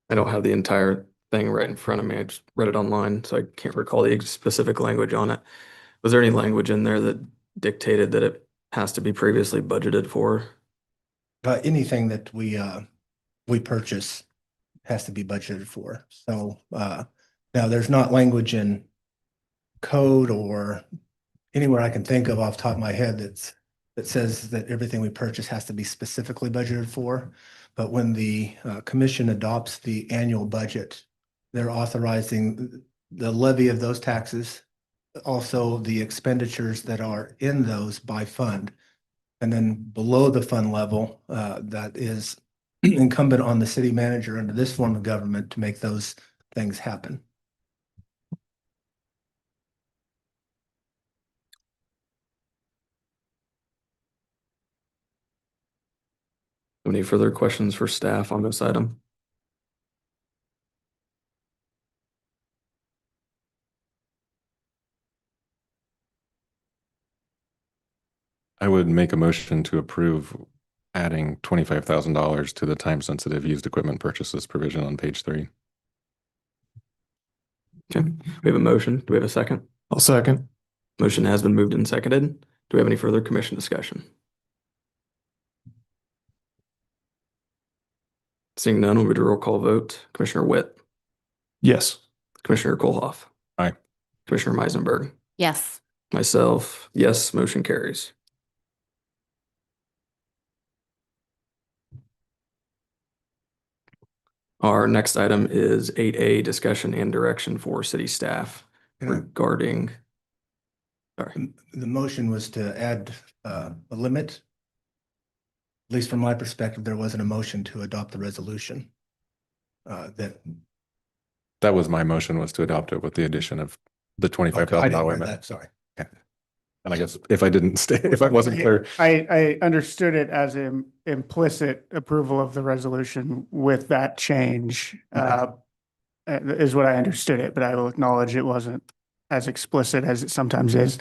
I don't have the entire thing right in front of me. I just read it online, so I can't recall the specific language on it. Was there any language in there that dictated that it has to be previously budgeted for? Anything that we purchase has to be budgeted for. So now there's not language in code or anywhere I can think of off the top of my head that says that everything we purchase has to be specifically budgeted for. But when the commission adopts the annual budget, they're authorizing the levy of those taxes, also the expenditures that are in those by fund. And then below the fund level, that is incumbent on the city manager under this form of government to make those things happen. have any further questions for staff on this item? I would make a motion to approve adding $25,000 to the time-sensitive used equipment purchases provision on page 3. Okay, we have a motion. Do we have a second? I'll second. Motion has been moved and seconded. Do we have any further commission discussion? Seeing none, we'll do a roll call vote. Commissioner Witt, Yes. Commissioner Kolhoff. Aye. Commissioner Meisenberg, Yes. myself, yes, motion carries. Our next item is 8A, discussion and direction for city staff You know, regarding, sorry, the motion was to add a limit. At least from my perspective, there wasn't a motion to adopt the resolution. That. That was my motion, was to adopt it with the addition of the Okay, I didn't $25,000 hear limit. that, sorry. And I guess if I didn't stay, if I wasn't clear, I understood it as an implicit approval of the resolution with that change, is what I understood it, but I will acknowledge it wasn't as explicit as it sometimes is.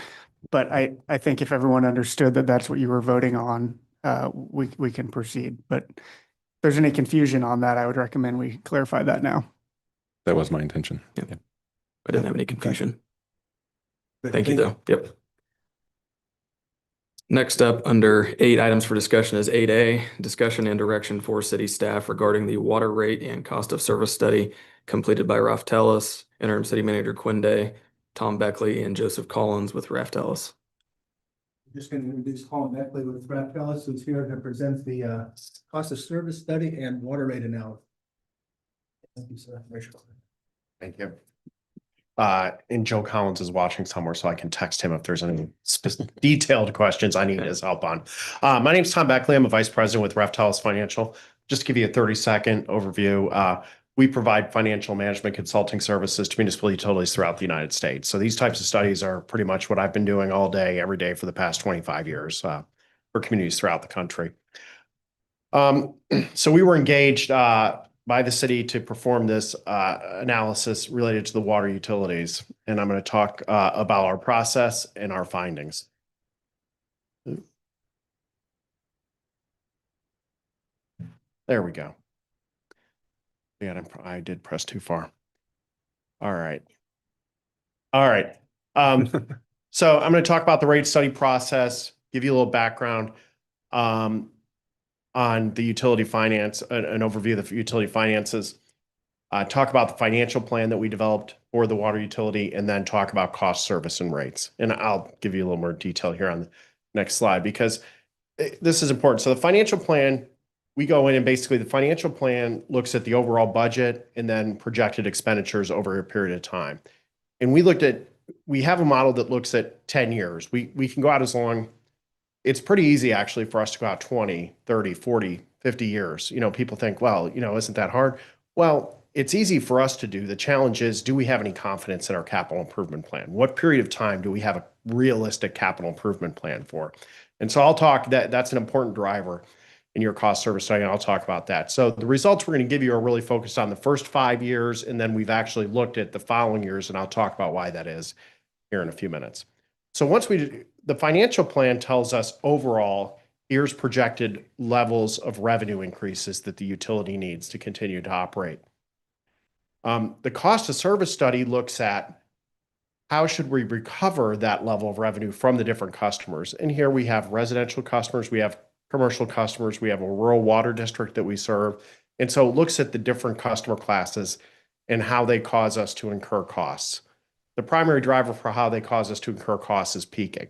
But I think if everyone understood that that's what you were voting on, we can proceed. But if there's any confusion on that, I would recommend we clarify that now. that was my intention. Yeah. I didn't have any confusion. But Thank you, though. Yep. Next up, under 8 items for discussion is 8A, discussion and direction for city staff regarding the water rate and cost of service study completed by Ralph Tellis, interim city manager Quinde, Tom Beckley, and Joseph Collins with Ralph Tellis. Just going to introduce Colin Beckley with Brad Ellis, who's here to present the cost of service study and water rate analysis. Thank you, sir. Thank you. And Joe Collins is watching somewhere, so I can text him if there's any detailed questions I need his help on. My name's Tom Beckley. I'm a vice president with Reftelis Financial. Just to give you a 30-second overview, we provide financial management consulting services to municipal utilities throughout the United States. So these types of studies are pretty much what I've been doing all day, every day for the past 25 years for communities throughout the country. So we were engaged by the city to perform this analysis related to the water utilities. And I'm going to talk about our process and our findings. There we go. Yeah, I did press too far. All right. All right. So I'm going to talk about the rate study process, give you a little background on the utility finance, an overview of the utility finances, talk about the financial plan that we developed for the water utility, and then talk about cost, service, and rates. And I'll give you a little more detail here on the next slide because this is important. So the financial plan, we go in and basically the financial plan looks at the overall budget and then projected expenditures over a period of time. And we have a model that looks at 10 years. We can go out as long. It's pretty easy actually for us to go out 20, 30, 40, 50 years. You know, people think, well, you know, isn't that hard? Well, it's easy for us to do. The challenge is, do we have any confidence in our capital improvement plan? What period of time do we have a realistic capital improvement plan for? And so I'll talk that's an important driver in your cost service study, and I'll talk about that. So the results we're going to give you are really focused on the first 5 years, and then we've actually looked at the following years, and I'll talk about why that is here in a few minutes. So the financial plan tells us overall, here's projected levels of revenue increases that the utility needs to continue to operate. The cost of service study looks at how should we recover that level of revenue from the different customers. And here we have residential customers, we have commercial customers, we have a rural water district that we serve. And so it looks at the different customer classes and how they cause us to incur costs. The primary driver for how they cause us to incur costs is peaking.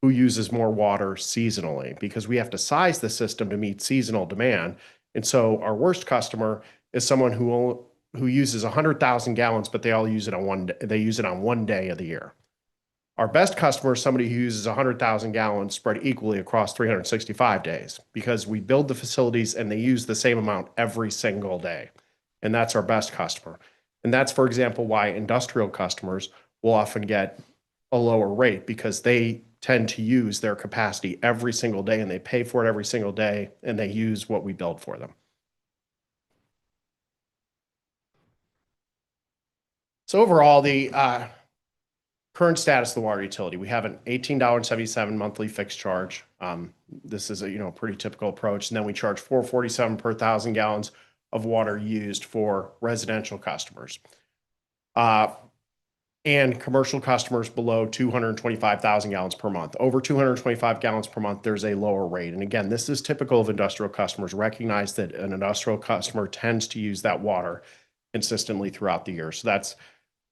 Who uses more water seasonally? Because we have to size the system to meet seasonal demand. And so our worst customer is someone who uses 100,000 gallons, but they all use it on one day of the year. Our best customer is somebody who uses 100,000 gallons spread equally across 365 days because we build the facilities and they use the same amount every single day. And that's our best customer. And that's, for example, why industrial customers will often get a lower rate because they tend to use their capacity every single day, and they pay for it every single day, and they use what we build for them. So overall, the current status of the water utility, we have an $18.77 monthly fixed charge. This is a pretty typical approach. And then we charge $4.47 per 1,000 gallons of water used for residential customers. And commercial customers below 225,000 gallons per month. Over 225 gallons per month, there's a lower rate. And again, this is typical of industrial customers. Recognize that an industrial customer tends to use that water consistently throughout the year. So that's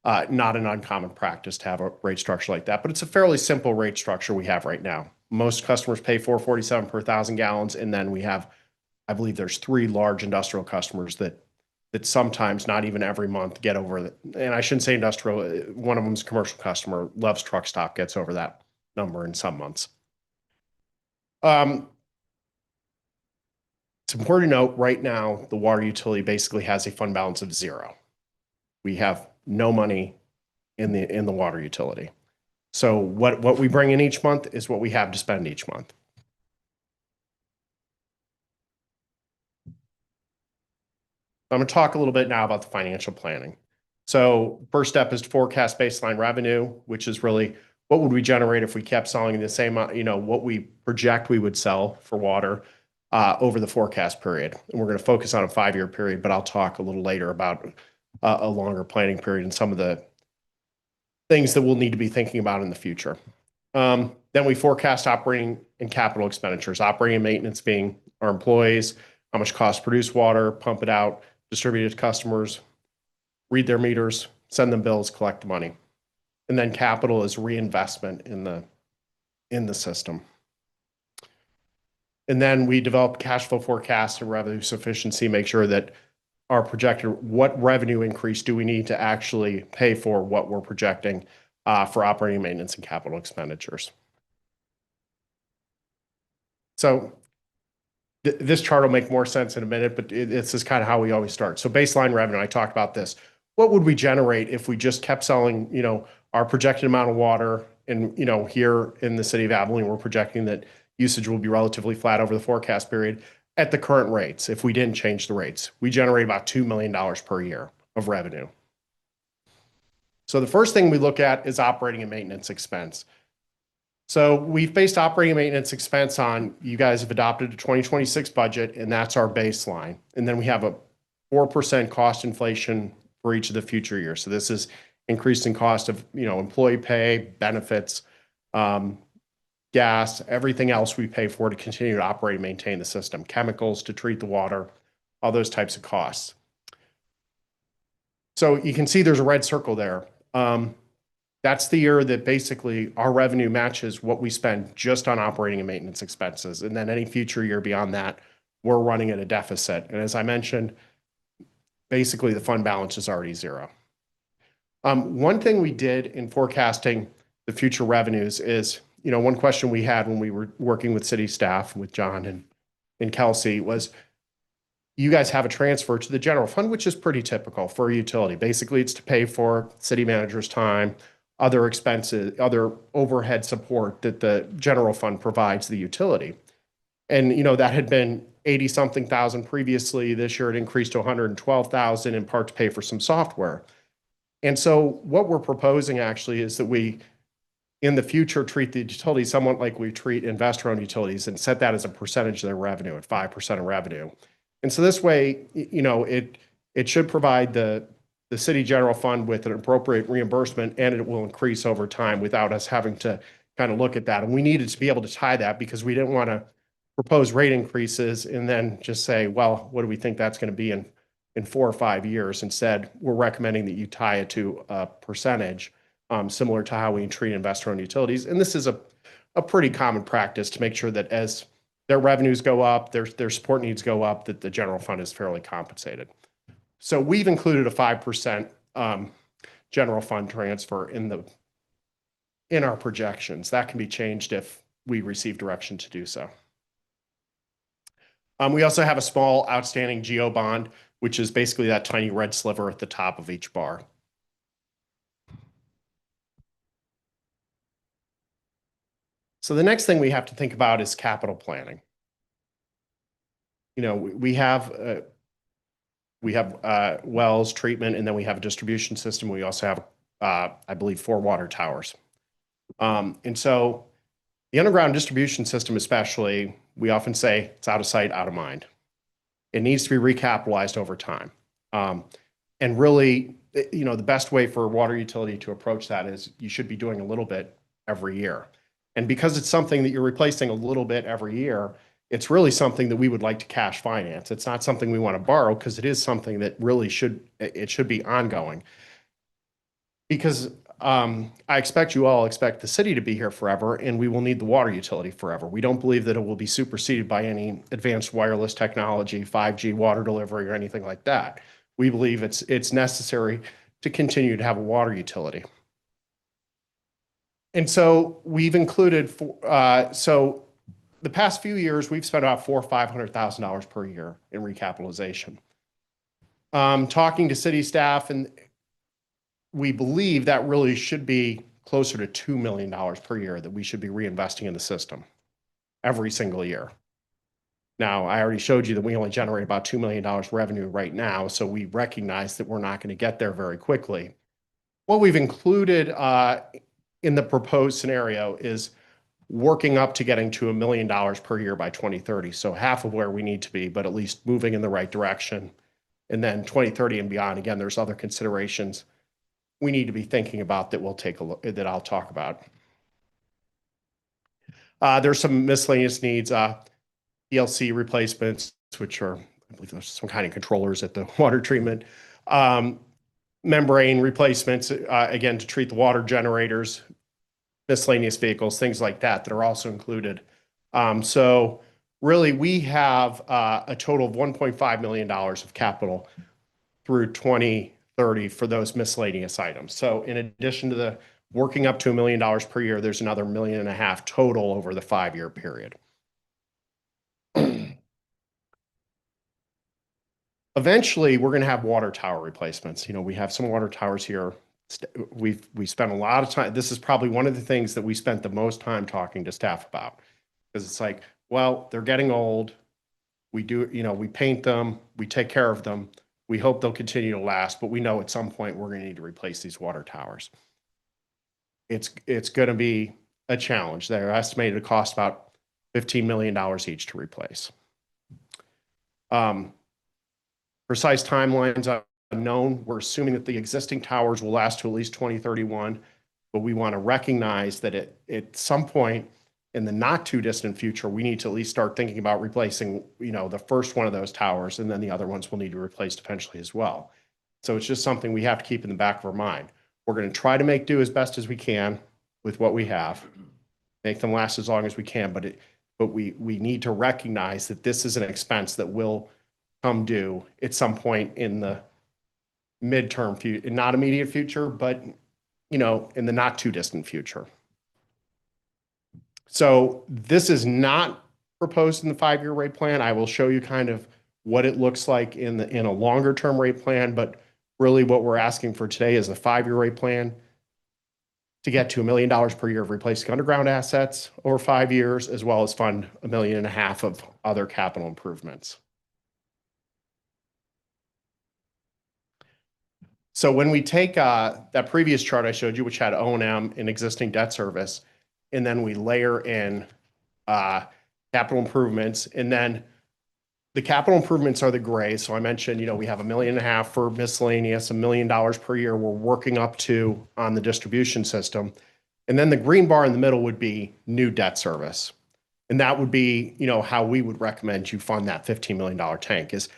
not an uncommon practice to have a rate structure like that, but it's a fairly simple rate structure we have right now. Most customers pay $4.47 per 1,000 gallons, and then we have, I believe there's 3 large industrial customers that sometimes, not even every month, get over it. And I shouldn't say industrial, one of them is a commercial customer, Love's Truck Stop gets over that number in some months. It's important to note right now, the water utility basically has a fund balance of 0. We have no money in the water utility. So what we bring in each month is what we have to spend each month. I'm going to talk a little bit now about the financial planning. So first step is to forecast baseline revenue, which is really what would we generate if we kept selling the same, what we project we would sell for water over the forecast period. And we're going to focus on a 5-year period, but I'll talk a little later about a longer planning period and some of the things that we'll need to be thinking about in the future. Then we forecast operating and capital expenditures, operating and maintenance being our employees, how much costs to produce water, pump it out, distribute it to customers, read their meters, send them bills, collect the money. And then capital is reinvestment in the system. And then we develop cash flow forecasts and revenue sufficiency, make sure that our projected, what revenue increase do we need to actually pay for what we're projecting for operating maintenance and capital expenditures. So this chart will make more sense in a minute, but this is kind of how we always start. So baseline revenue, I talked about this. What would we generate if we just kept selling, our projected amount of water? And, here in the city of Abilene, we're projecting that usage will be relatively flat over the forecast period at the current rates. If we didn't change the rates, we generate about $2 million per year of revenue. So the first thing we look at is operating and maintenance expense. So we've based operating and maintenance expense on, you guys have adopted a 2026 budget, and that's our baseline. And then we have a 4% cost inflation for each of the future years. So this is increasing cost of, employee pay, benefits, gas, everything else we pay for to continue to operate and maintain the system, chemicals to treat the water, all those types of costs. So you can see there's a red circle there. That's the year that basically our revenue matches what we spend just on operating and maintenance expenses. And then any future year beyond that, we're running at a deficit. And as I mentioned, basically the fund balance is already 0. One thing we did in forecasting the future revenues is, one question we had when we were working with city staff, with John and Kelsey, was, you guys have a transfer to the general fund, which is pretty typical for a utility. Basically, it's to pay for city manager's time, other expenses, other overhead support that the general fund provides the utility. And, that had been 80-something thousand previously. This year it increased to 112,000, in part to pay for some software. And so what we're proposing actually is that we, in the future, treat the utility somewhat like we treat investor-owned utilities and set that as a percentage of their revenue at 5% of revenue. And so this way, it should provide the city general fund with an appropriate reimbursement, and it will increase over time without us having to kind of look at that. And we needed to be able to tie that, because we didn't want to propose rate increases and then just say, well, what do we think that's going to be in 4 or 5 years? Instead, we're recommending that you tie it to a percentage, similar to how we treat investor-owned utilities. And this is a pretty common practice to make sure that as their revenues go up, their support needs go up, that the general fund is fairly compensated. So we've included a 5% general fund transfer in our projections. That can be changed if we receive direction to do so. We also have a small outstanding GO bond, which is basically that tiny red sliver at the top of each bar. So the next thing we have to think about is capital planning. You know, we have wells, treatment, and then we have a distribution system. We also have, I believe, 4 water towers. And so the underground distribution system, especially, we often say it's out of sight, out of mind. It needs to be recapitalized over time. And really, you know, the best way for a water utility to approach that is you should be doing a little bit every year. And because it's something that you're replacing a little bit every year, it's really something that we would like to cash finance. It's not something we want to borrow because it is something that really should be ongoing. Because I expect you all expect the city to be here forever, and we will need the water utility forever. We don't believe that it will be superseded by any advanced wireless technology, 5G water delivery, or anything like that. We believe it's necessary to continue to have a water utility. And so we've included, so the past few years, we've spent about $400,000 or $500,000 per year in recapitalization. Talking to city staff, and we believe that really should be closer to $2 million per year that we should be reinvesting in the system every single year. Now, I already showed you that we only generate about $2 million revenue right now, so we recognize that we're not going to get there very quickly. What we've included in the proposed scenario is working up to getting to $1 million per year by 2030. So half of where we need to be, but at least moving in the right direction. And then 2030 and beyond, again, there's other considerations we need to be thinking about that we'll take a look, that I'll talk about. There's some miscellaneous needs, PLC replacements, which are, I believe there's some kind of controllers at the water treatment. Membrane replacements, again, to treat the water generators, miscellaneous vehicles, things like that, that are also included. So really, we have a total of $1.5 million of capital through 2030 for those miscellaneous items. So in addition to the working up to $1 million per year, there's another $1.5 million total over the 5-year period. Eventually, we're going to have water tower replacements. You know, we have some water towers here. We spent a lot of time. This is probably one of the things that we spent the most time talking to staff about, because it's like, well, they're getting old. We do, you know, we paint them, we take care of them. We hope they'll continue to last, but we know at some point we're going to need to replace these water towers. It's going to be a challenge. They're estimated to cost about $15 million each to replace. Precise timelines unknown. We're assuming that the existing towers will last to at least 2031, but we want to recognize that at some point in the not too distant future, we need to at least start thinking about replacing, you know, the first one of those towers, and then the other ones will need to be replaced eventually as well. So it's just something we have to keep in the back of our mind. We're going to try to make do as best as we can with what we have, make them last as long as we can, but we need to recognize that this is an expense that will come due at some point in the midterm future, not immediate future, but, you know, in the not too distant future. So this is not proposed in the 5-year rate plan. I will show you kind of what it looks like in a longer term rate plan, but really what we're asking for today is a 5-year rate plan to get to $1 million per year of replacing underground assets over 5 years, as well as fund $1.5 million of other capital improvements. So when we take that previous chart I showed you, which had O&M and existing debt service, and then we layer in capital improvements, and then the capital improvements are the gray. So I mentioned, you know, we have $1.5 million for miscellaneous, $1 million per year we're working up to on the distribution system. And then the green bar in the middle would be new debt service. And that would be, you know, how we would recommend you fund that $15 million tank is,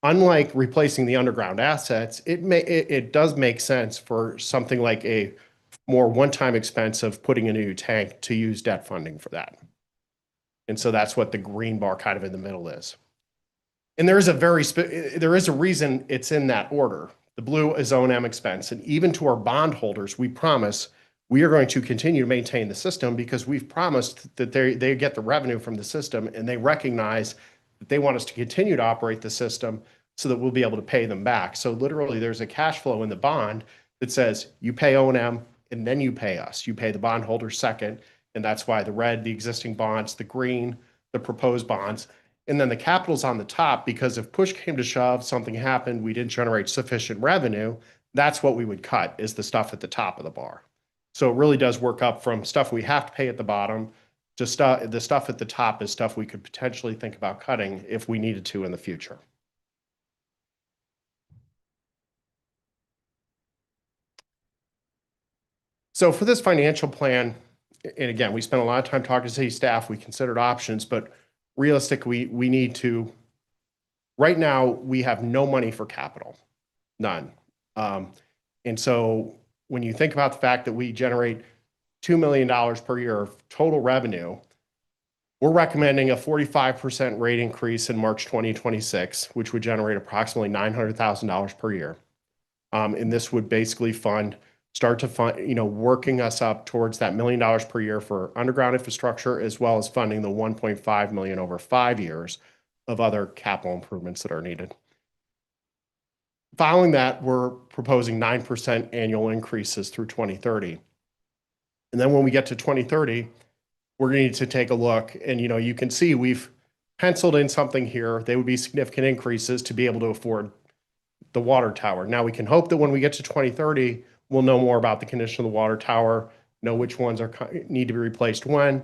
unlike replacing the underground assets, it does make sense for something like a more one-time expense of putting in a new tank to use debt funding for that. And so that's what the green bar kind of in the middle is. And there is a reason it's in that order. The blue is O&M expense. And even to our bondholders, we promise we are going to continue to maintain the system because we've promised that they get the revenue from the system, and they recognize that they want us to continue to operate the system so that we'll be able to pay them back. So literally there's a cash flow in the bond that says you pay O&M and then you pay us. You pay the bondholders second, And that's why the red, the existing bonds, the green, the proposed bonds, and then the capital's on the top, because if push came to shove, something happened, we didn't generate sufficient revenue, that's what we would cut, is the stuff at the top of the bar. So it really does work up from stuff we have to pay at the bottom to the stuff at the top is stuff we could potentially think about cutting if we needed to in the future. So for this financial plan, and again, we spent a lot of time talking to city staff, we considered options, but realistically, we need to, right now, we have no money for capital, none. And so when you think about the fact that we generate $2 million per year of total revenue, we're recommending a 45% rate increase in March 2026, which would generate approximately $900,000 per year. And this would basically start to fund, working us up towards that $1 million per year for underground infrastructure, as well as funding the 1.5 million over 5 years of other capital improvements that are needed. Following that, we're proposing 9% annual increases through 2030. And then when we get to 2030, we're going to need to take a look, and you can see we've penciled in something here. They would be significant increases to be able to afford the water tower. Now we can hope that when we get to 2030, we'll know more about the condition of the water tower, know which ones need to be replaced when,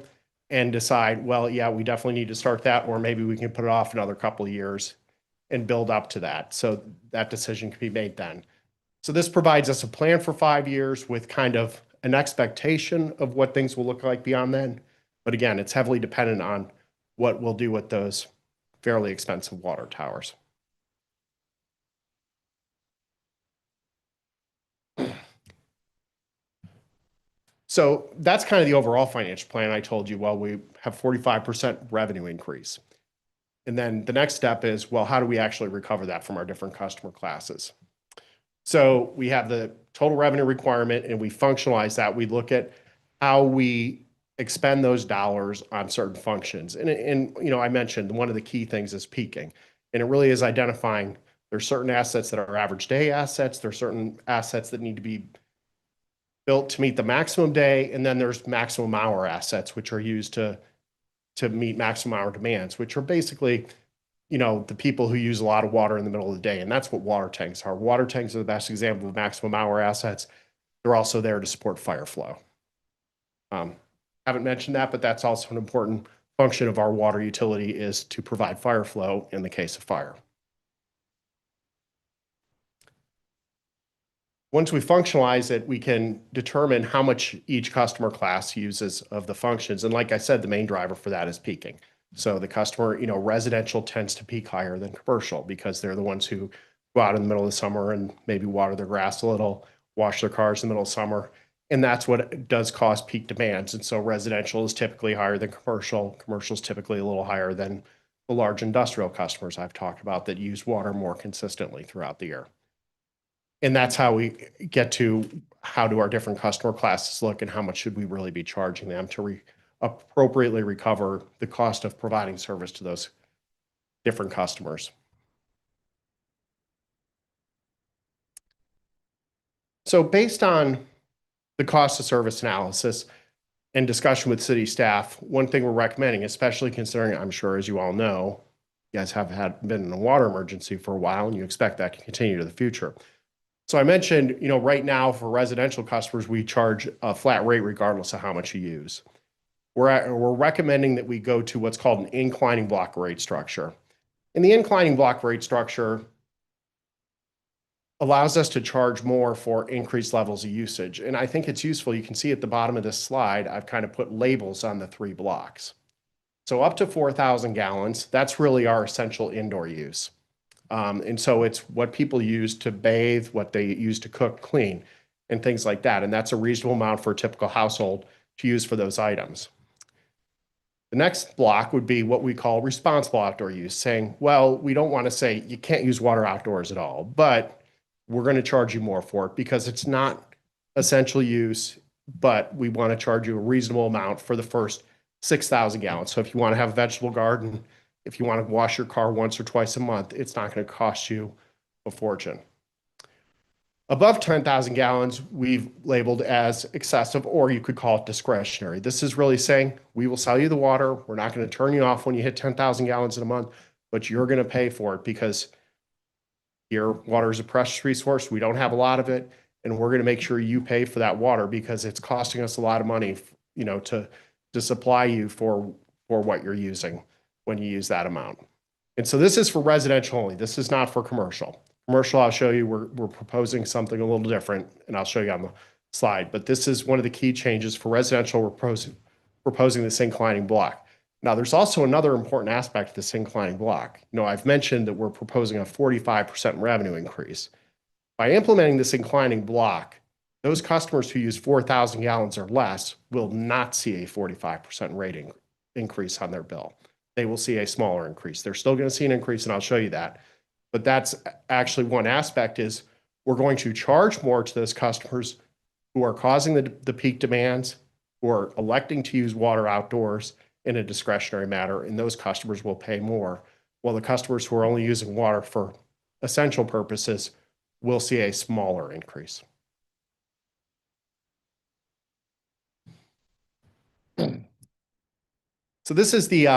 and decide, well, yeah, we definitely need to start that, or maybe we can put it off another couple of years and build up to that. So that decision can be made then. So this provides us a plan for 5 years with kind of an expectation of what things will look like beyond then. But again, it's heavily dependent on what we'll do with those fairly expensive water towers. So that's kind of the overall financial plan. I told you, well, we have 45% revenue increase. And then the next step is, well, how do we actually recover that from our different customer classes? So we have the total revenue requirement and we functionalize that. We look at how we expend those dollars on certain functions. And I mentioned one of the key things is peaking. And it really is identifying there's certain assets that are average day assets. There's certain assets that need to be built to meet the maximum day. And then there's maximum hour assets, which are used to meet maximum hour demands, which are basically, the people who use a lot of water in the middle of the day. And that's what water tanks are. Water tanks are the best example of maximum hour assets. They're also there to support fire flow. Haven't mentioned that, but that's also an important function of our water utility, is to provide fire flow in the case of fire. Once we functionalize it, we can determine how much each customer class uses of the functions. And like I said, the main driver for that is peaking. So the customer, residential tends to peak higher than commercial because they're the ones who go out in the middle of the summer and maybe water their grass a little, wash their cars in the middle of summer. And that's what does cause peak demands. And so residential is typically higher than commercial. Commercial is typically a little higher than the large industrial customers I've talked about that use water more consistently throughout the year. And that's how we get to how do our different customer classes look and how much should we really be charging them to appropriately recover the cost of providing service to those different customers. So based on the cost of service analysis and discussion with city staff, one thing we're recommending, especially considering, I'm sure as you all know, you guys have been in a water emergency for a while and you expect that to continue to the future. So I mentioned, right now for residential customers, we charge a flat rate regardless of how much you use. We're recommending that we go to what's called an inclining block rate structure. And the inclining block rate structure allows us to charge more for increased levels of usage. And I think it's useful. You can see at the bottom of this slide, I've kind of put labels on the 3 blocks. So up to 4,000 gallons, that's really our essential indoor use. And so it's what people use to bathe, what they use to cook, clean, and things like that. And that's a reasonable amount for a typical household to use for those items. The next block would be what we call responsible outdoor use, saying, well, we don't want to say you can't use water outdoors at all, but we're going to charge you more for it because it's not essential use, but we want to charge you a reasonable amount for the first 6,000 gallons. So if you want to have a vegetable garden, if you want to wash your car once or twice a month, it's not going to cost you a fortune. Above 10,000 gallons, we've labeled as excessive, or you could call it discretionary. This is really saying, we will sell you the water. We're not going to turn you off when you hit 10,000 gallons in a month, but you're going to pay for it because your water is a precious resource. We don't have a lot of it, and we're going to make sure you pay for that water because it's costing us a lot of money, to supply you for what you're using when you use that amount. And so this is for residential only. This is not for commercial. Commercial, I'll show you, we're proposing something a little different, and I'll show you on the slide. But this is one of the key changes for residential. We're proposing this inclining block. Now, there's also another important aspect of this inclining block. I've mentioned that we're proposing a 45% revenue increase. By implementing this inclining block, those customers who use 4,000 gallons or less will not see a 45% rate increase on their bill. They will see a smaller increase. They're still going to see an increase, and I'll show you that. But that's actually one aspect is we're going to charge more to those customers who are causing the peak demands, who are electing to use water outdoors in a discretionary manner, and those customers will pay more, while the customers who are only using water for essential purposes will see a smaller increase. So this is the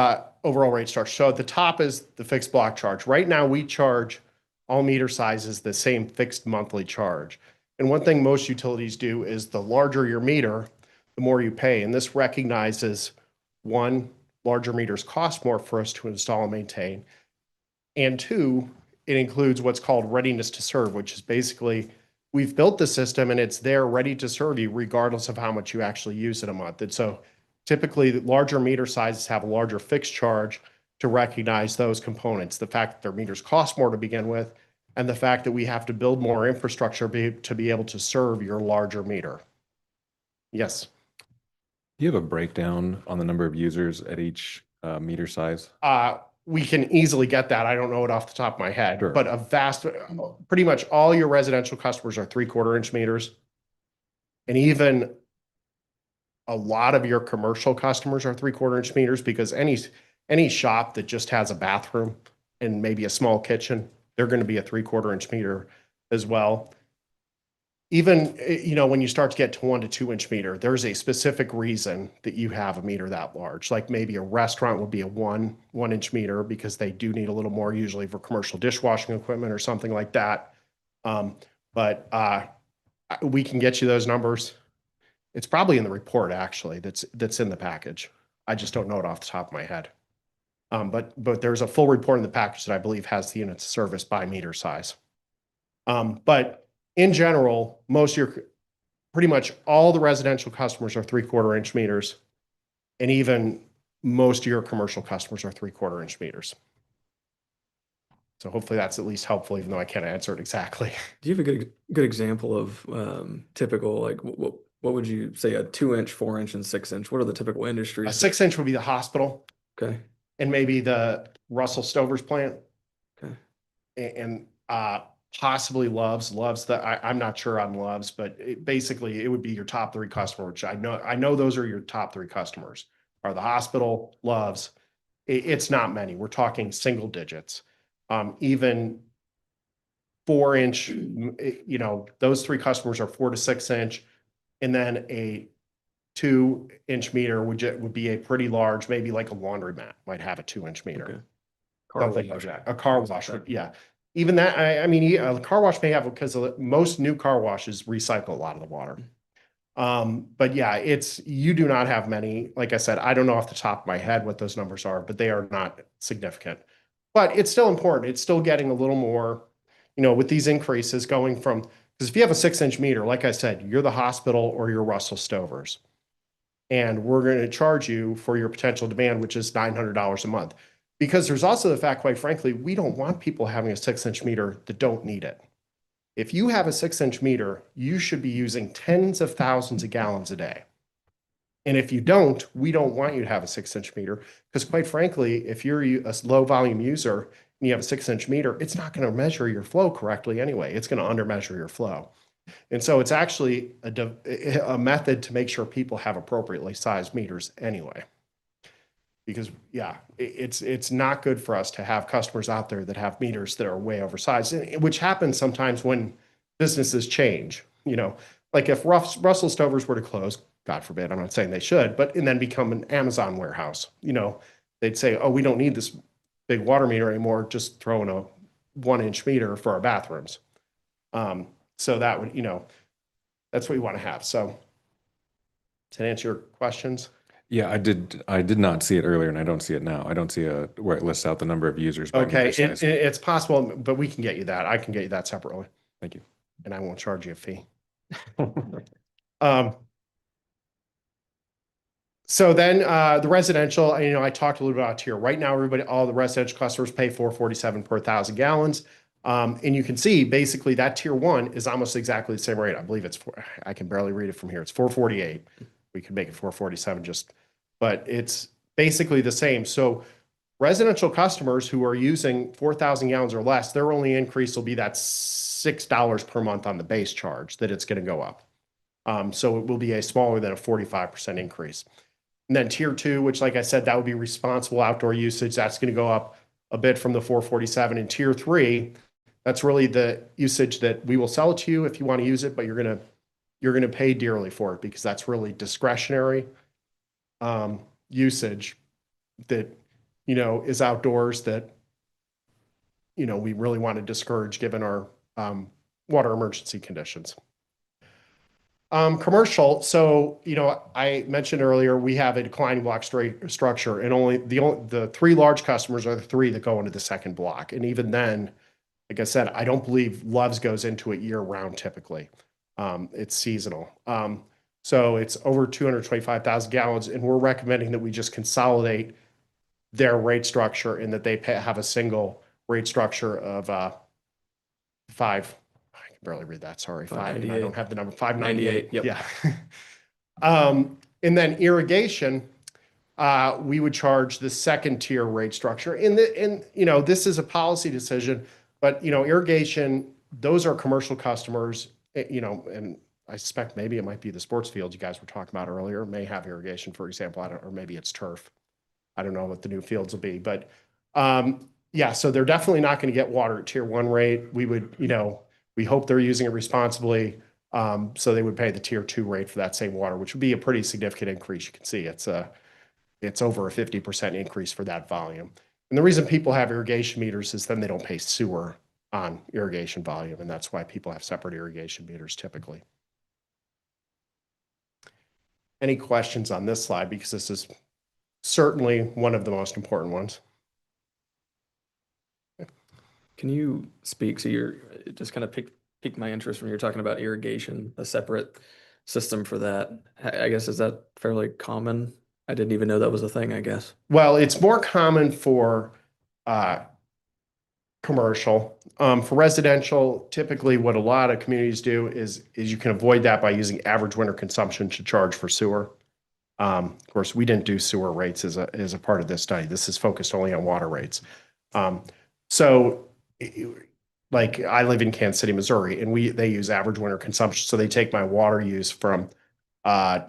overall rate structure. So at the top is the fixed block charge. Right now, we charge all meter sizes the same fixed monthly charge. And one thing most utilities do is the larger your meter, the more you pay. And this recognizes, one, larger meters cost more for us to install and maintain. And two, it includes what's called readiness to serve, which is basically we've built the system and it's there ready to serve you regardless of how much you actually use in a month. And so typically, the larger meter sizes have a larger fixed charge to recognize those components. The fact that their meters cost more to begin with, and the fact that we have to build more infrastructure to be able to serve your larger meter. Yes. Do you have a breakdown on the number of users at each meter size? We can easily get that. I don't know it off the top of my head, Sure. but pretty much all your residential customers are 3/4 inch meters. And even a lot of your commercial customers are 3/4 inch meters because any shop that just has a bathroom and maybe a small kitchen, they're going to be a 3/4 inch meter as well. Even, when you start to get to 1 to 2 inch meter, there's a specific reason that you have a meter that large. Like maybe a restaurant would be a 1 inch meter because they do need a little more usually for commercial dishwashing equipment or something like that. But we can get you those numbers. It's probably in the report, actually, that's in the package. I just don't know it off the top of my head. But there's a full report in the package that I believe has the units of service by meter size. But in general, pretty much all the residential customers are 3/4 inch meters, and even most of your commercial customers are 3/4 inch meters. So hopefully that's at least helpful, even though I can't answer it exactly. Do you have a good example of typical, like what would you say, a 2 inch, 4 inch, and 6 inch? What are the typical A industries? 6 inch would be the hospital Okay. and maybe the Russell Stover's plant. Okay. And possibly Love's. I'm not sure on Love's, but basically it would be your top 3 customers, which I know those are your top 3 customers are the hospital, Love's. It's not many. We're talking single digits. Even 4 inch, those 3 customers are 4 to 6 inch. And then a 2 inch meter would be a pretty large, maybe like a laundromat might have a 2 inch meter. Okay. Car Something wash. like that. A car wash, yeah. Even that, I mean, a car wash may have, because most new car washes recycle a lot of the water. But yeah, you do not have many. Like I said, I don't know off the top of my head what those numbers are, but they are not significant. But it's still important. It's still getting a little more, with these increases going from, because if you have a 6 inch meter, like I said, you're the hospital or you're Russell Stover's. And we're going to charge you for your potential demand, which is $900 a month. Because there's also the fact, quite frankly, we don't want people having a 6 inch meter that don't need it. If you have a 6 inch meter, you should be using tens of thousands of gallons a day. And if you don't, we don't want you to have a 6 inch meter because, quite frankly, if you're a low volume user and you have a 6 inch meter, it's not going to measure your flow correctly anyway. It's going to under measure your flow. And so it's actually a method to make sure people have appropriately sized meters anyway. Because yeah, it's not good for us to have customers out there that have meters that are way oversized, which happens sometimes when businesses change, like if Russell Stovers were to close, God forbid, I'm not saying they should, but and then become an Amazon warehouse, they'd say, oh, we don't need this big water meter anymore, just throw in a 1-inch meter for our bathrooms. So that would, that's what we want to have. So to answer your questions. Yeah, I did not see it earlier and I don't see it now. I don't see where it lists out the number of users by Okay, meter size. it's possible, but we can get you that. I can get you that separately. Thank you. And I won't charge you a fee. Um, So then the residential, I talked a little bit about tier. Right now, all the residential customers pay $4.47 per 1,000 gallons. And you can see basically that tier 1 is almost exactly the same rate. I believe I can barely read it from here. It's 448. We could make it 447 but it's basically the same. So residential customers who are using 4,000 gallons or less, their only increase will be that $6 per month on the base charge that it's going to go up. So it will be a smaller than a 45% increase. And then tier 2, which like I said, that would be responsible outdoor usage. That's going to go up a bit from the 447. And tier 3, that's really the usage that we will sell it to you if you want to use it, but you're going to pay dearly for it because that's really discretionary usage that, is outdoors that, we really want to discourage given our water emergency conditions. Commercial. So, I mentioned earlier, we have a declining block structure and only the 3 large customers are the 3 that go into the second block. And even then, like I said, I don't believe Love's goes into it year round typically. It's seasonal. So it's over 225,000 gallons and we're recommending that we just consolidate their rate structure and that they have a single rate structure of 5. Barely read that. Sorry. 5. I don't have the number. 598. Yep. Yeah. And then irrigation, we would charge the second tier rate structure. And this is a policy decision, but irrigation, those are commercial customers, and I suspect maybe it might be the sports field you guys were talking about earlier, may have irrigation, for example, or maybe it's turf. I don't know what the new fields will be, but yeah, so they're definitely not going to get water at tier 1 rate. We would, we hope they're using it responsibly. So they would pay the tier 2 rate for that same water, which would be a pretty significant increase. You can see it's over a 50% increase for that volume. And the reason people have irrigation meters is then they don't pay sewer on irrigation volume. And that's why people have separate irrigation meters typically. Any questions on this slide? Because this is certainly one of the most important ones. Can you speak? So it just kind of piqued my interest when you're talking about irrigation, a separate system for that. I guess, is that fairly common? I didn't even know that was a thing, I guess. Well, it's more common for commercial. For residential, typically what a lot of communities do is you can avoid that by using average winter consumption to charge for sewer. Of course, we didn't do sewer rates as a part of this study. This is focused only on water rates. So like I live in Kansas City, Missouri, and they use average winter consumption. So they take my water use from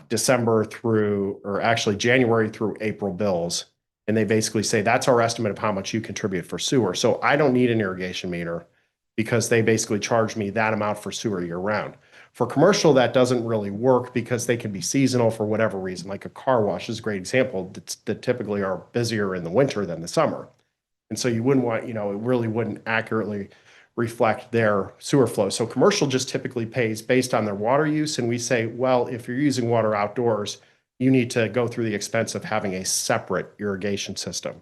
December or actually January through April bills. And they basically say, that's our estimate of how much you contribute for sewer. So I don't need an irrigation meter because they basically charge me that amount for sewer year round. For commercial, that doesn't really work because they can be seasonal for whatever reason. Like a car wash is a great example that typically are busier in the winter than the summer. And so you wouldn't want, it really wouldn't accurately reflect their sewer flow. So commercial just typically pays based on their water use. And we say, well, if you're using water outdoors, you need to go through the expense of having a separate irrigation system.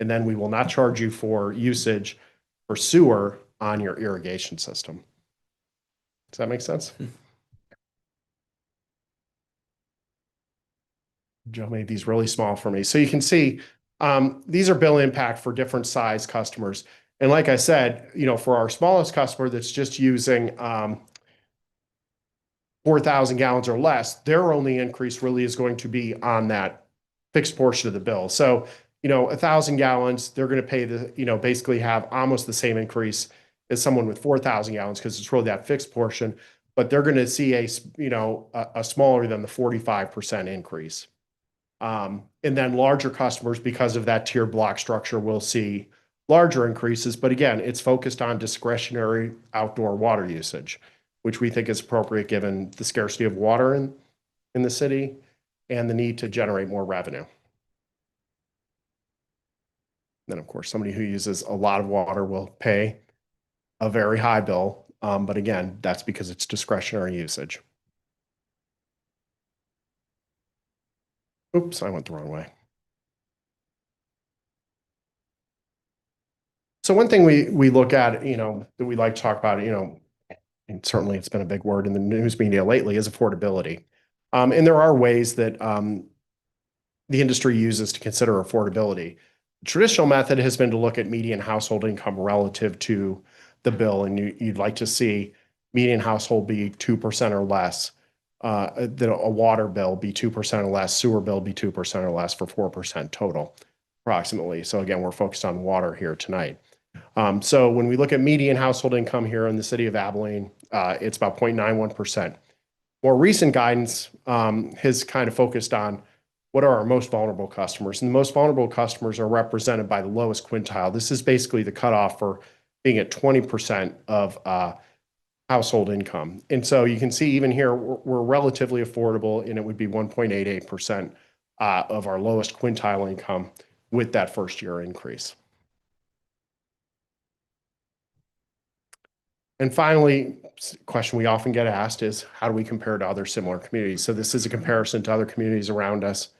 And then we will not charge you for usage for sewer on your irrigation system. Does that make sense? Joe made these really small for me. So you can see these are bill impact for different size customers. And like I said, for our smallest customer that's just using 4,000 gallons or less, their only increase really is going to be on that fixed portion of the bill. So, 1,000 gallons, they're going to pay basically have almost the same increase as someone with 4,000 gallons because it's really that fixed portion, but they're going to see a smaller than the 45% increase. And then larger customers, because of that tier block structure, will see larger increases. But again, it's focused on discretionary outdoor water usage. which we think is appropriate given the scarcity of water in the city and the need to generate more revenue. Then, of course, somebody who uses a lot of water will pay a very high bill. But again, that's because it's discretionary usage. Oops, I went the wrong way. So one thing we look at, that we like to talk about, and certainly it's been a big word in the news media lately, is affordability. And there are ways that the industry uses to consider affordability. The traditional method has been to look at median household income relative to the bill, and you'd like to see median household be 2% or less, that a water bill be 2% or less, sewer bill be 2% or less for 4% total, approximately. So again, we're focused on water here tonight. So when we look at median household income here in the city of Abilene, it's about 0.91%. More recent guidance has kind of focused on what are our most vulnerable customers. And the most vulnerable customers are represented by the lowest quintile. This is basically the cutoff for being at 20% of household income. And so you can see even here, we're relatively affordable, and it would be 1.88% of our lowest quintile income with that first year increase. And finally, question we often get asked is, how do we compare to other similar communities? So this is a comparison to other communities around us.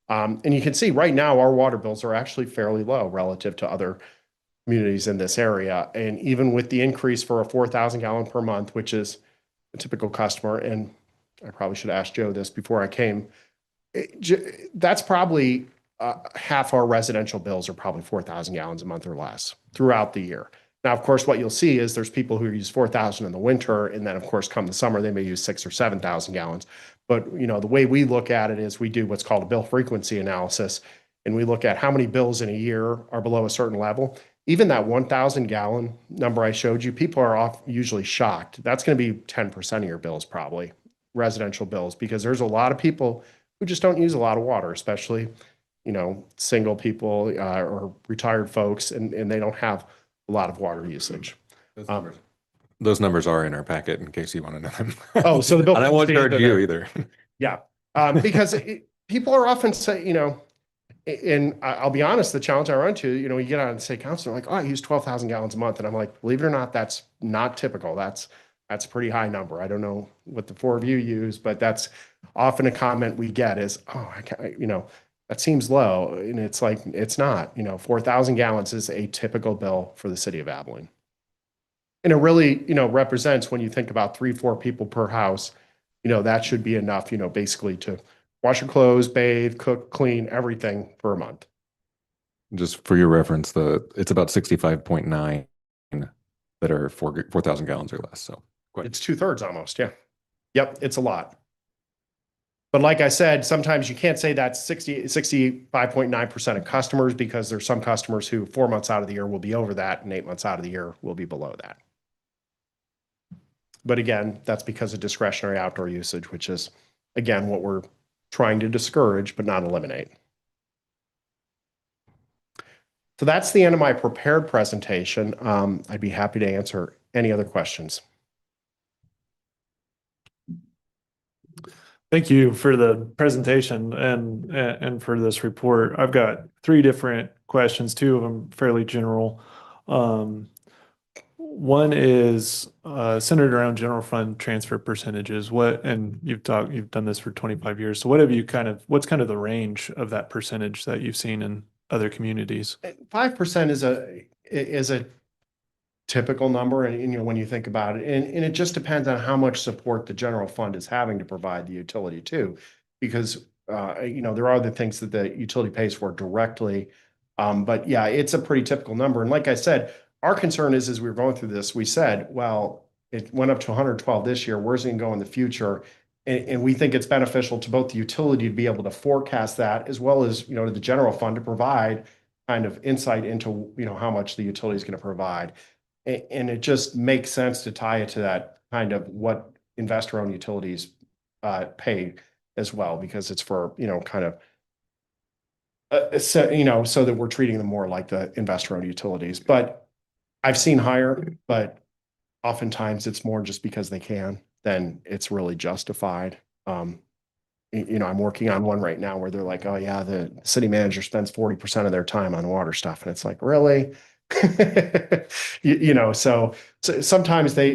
And you can see right now our water bills are actually fairly low relative to other communities in this area. And even with the increase for a 4,000 gallon per month, which is a typical customer, and I probably should have asked Joe this before I came, that's probably half our residential bills are probably 4,000 gallons a month or less throughout the year. Now, of course, what you'll see is there's people who use 4,000 in the winter, and then, of course, come the summer, they may use 6,000 or 7,000 gallons. But the way we look at it is we do what's called a bill frequency analysis, and we look at how many bills in a year are below a certain level. Even that 1,000 gallon number I showed you, people are usually shocked. That's going to be 10% of your bills, probably residential bills, because there's a lot of people who just don't use a lot of water, especially single people or retired folks, and they don't have a lot of water usage. Those numbers are in our packet in case you want to know them. Oh, so the bill. And I won't charge you either. Yeah, because people are often say, and I'll be honest, the challenge I run into, you get on city council, like, oh, I use 12,000 gallons a month. And I'm like, believe it or not, that's not typical. That's a pretty high number. I don't know what the four of you use, but that's often a comment we get is, oh, I can't, that seems low. And it's like, it's not, 4,000 gallons is a typical bill for the city of Abilene. And it really, represents when you think about 3-4 people per house, that should be enough, basically to wash your clothes, bathe, cook, clean, everything for a month. Just for your reference, it's about 65.9 that are 4,000 gallons or less. So it's 2/3 almost. Yeah. Yep. It's a lot. But like I said, sometimes you can't say that's 65.9% of customers, because there's some customers who 4 months out of the year will be over that and 8 months out of the year will be below that. But again, that's because of discretionary outdoor usage, which is, again, what we're trying to discourage but not eliminate. So that's the end of my prepared presentation. I'd be happy to answer any other questions. Thank you for the presentation and for this report. I've got 3 different questions, 2 of them fairly general. One is centered around general fund transfer percentages. And you've done this for 25 years. So what's kind of the range of that percentage that you've seen in other communities? 5% is a typical number, and when you think about it, and it just depends on how much support the general fund is having to provide the utility too, because there are other things that the utility pays for directly. But yeah, it's a pretty typical number. And like I said, our concern is, as we were going through this, we said, well, it went up to 112 this year. Where's it going to go in the future? And we think it's beneficial to both the utility to be able to forecast that, as well as, to the general fund to provide kind of insight into, how much the utility is going to provide. And it just makes sense to tie it to that kind of what investor-owned utilities pay as well, because it's for, kind of, so that we're treating them more like the investor-owned utilities. But I've seen higher, but oftentimes it's more just because they can than it's really justified. I'm working on one right now where they're like, oh yeah, the city manager spends 40% of their time on water stuff. And it's like, really? So sometimes they,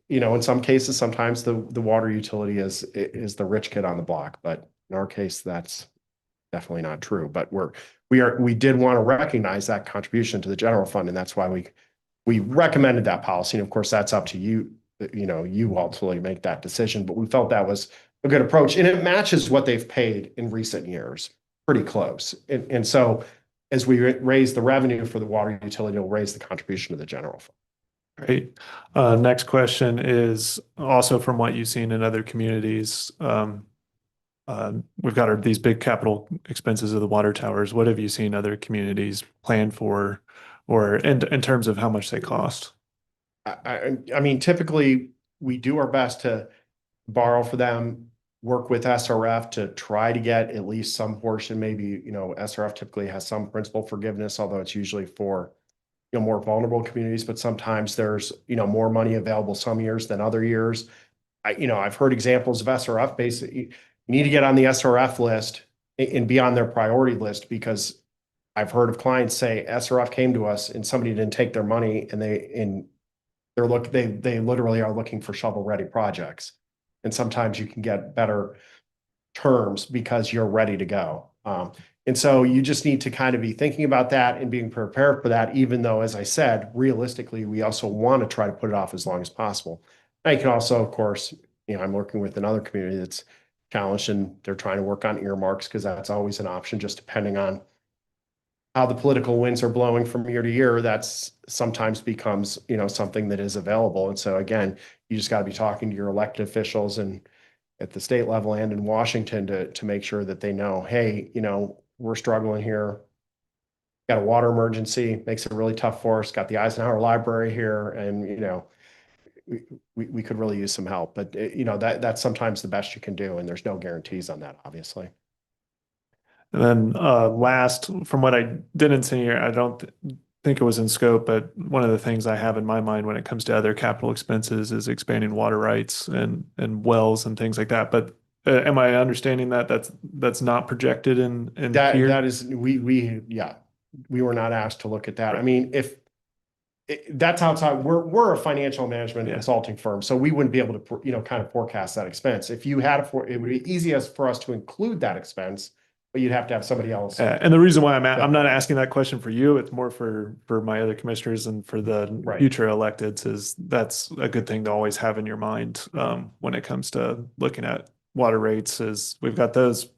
in some cases, sometimes the water utility is the rich kid on the block, but in our case, that's definitely not true. But we did want to recognize that contribution to the general fund, and that's why we recommended that policy. And of course, that's up to you. You ultimately make that decision, but we felt that was a good approach, and it matches what they've paid in recent years, pretty close. And so as we raise the revenue for the water utility, it'll raise the contribution to the general fund. Great. Next question is also from what you've seen in other communities. We've got these big capital expenses of the water towers. What have you seen other communities plan for, or in terms of how much they cost? I mean, typically we do our best to borrow for them, work with SRF to try to get at least some portion. Maybe, SRF typically has some principal forgiveness, although it's usually for, more vulnerable communities, but sometimes there's, more money available some years than other years. I've heard examples of SRF basically, you need to get on the SRF list and be on their priority list, because I've heard of clients say SRF came to us and somebody didn't take their money, and they literally are looking for shovel-ready projects. And sometimes you can get better terms because you're ready to go. And so you just need to kind of be thinking about that and being prepared for that, even though, as I said, realistically, we also want to try to put it off as long as possible. Now you can also, of course, I'm working with another community that's challenged, and they're trying to work on earmarks, because that's always an option, just depending on how the political winds are blowing from year to year. That's sometimes becomes, something that is available. And so again, you just got to be talking to your elected officials and at the state level and in Washington to make sure that they know, hey, we're struggling here. Got a water emergency, makes it really tough for us. Got the Eisenhower Library here, and we could really use some help. But that's sometimes the best you can do, and there's no guarantees on that, obviously. And then last, from what I didn't see here, I don't think it was in scope, but one of the things I have in my mind when it comes to other capital expenses is expanding water rights and wells and things like that. But am I understanding that that's not projected in here? That is, we were not asked to look at that. I mean, if that's outside, we're a financial management consulting firm, so we wouldn't be able to, kind of forecast that expense. If you had it would be easiest for us to include that expense, but you'd have to have somebody else. And the reason why I'm not asking that question for you, it's more for my other commissioners and for the future electeds, is that's a good thing to always have in your mind when it comes to looking at water rates. Is we've got those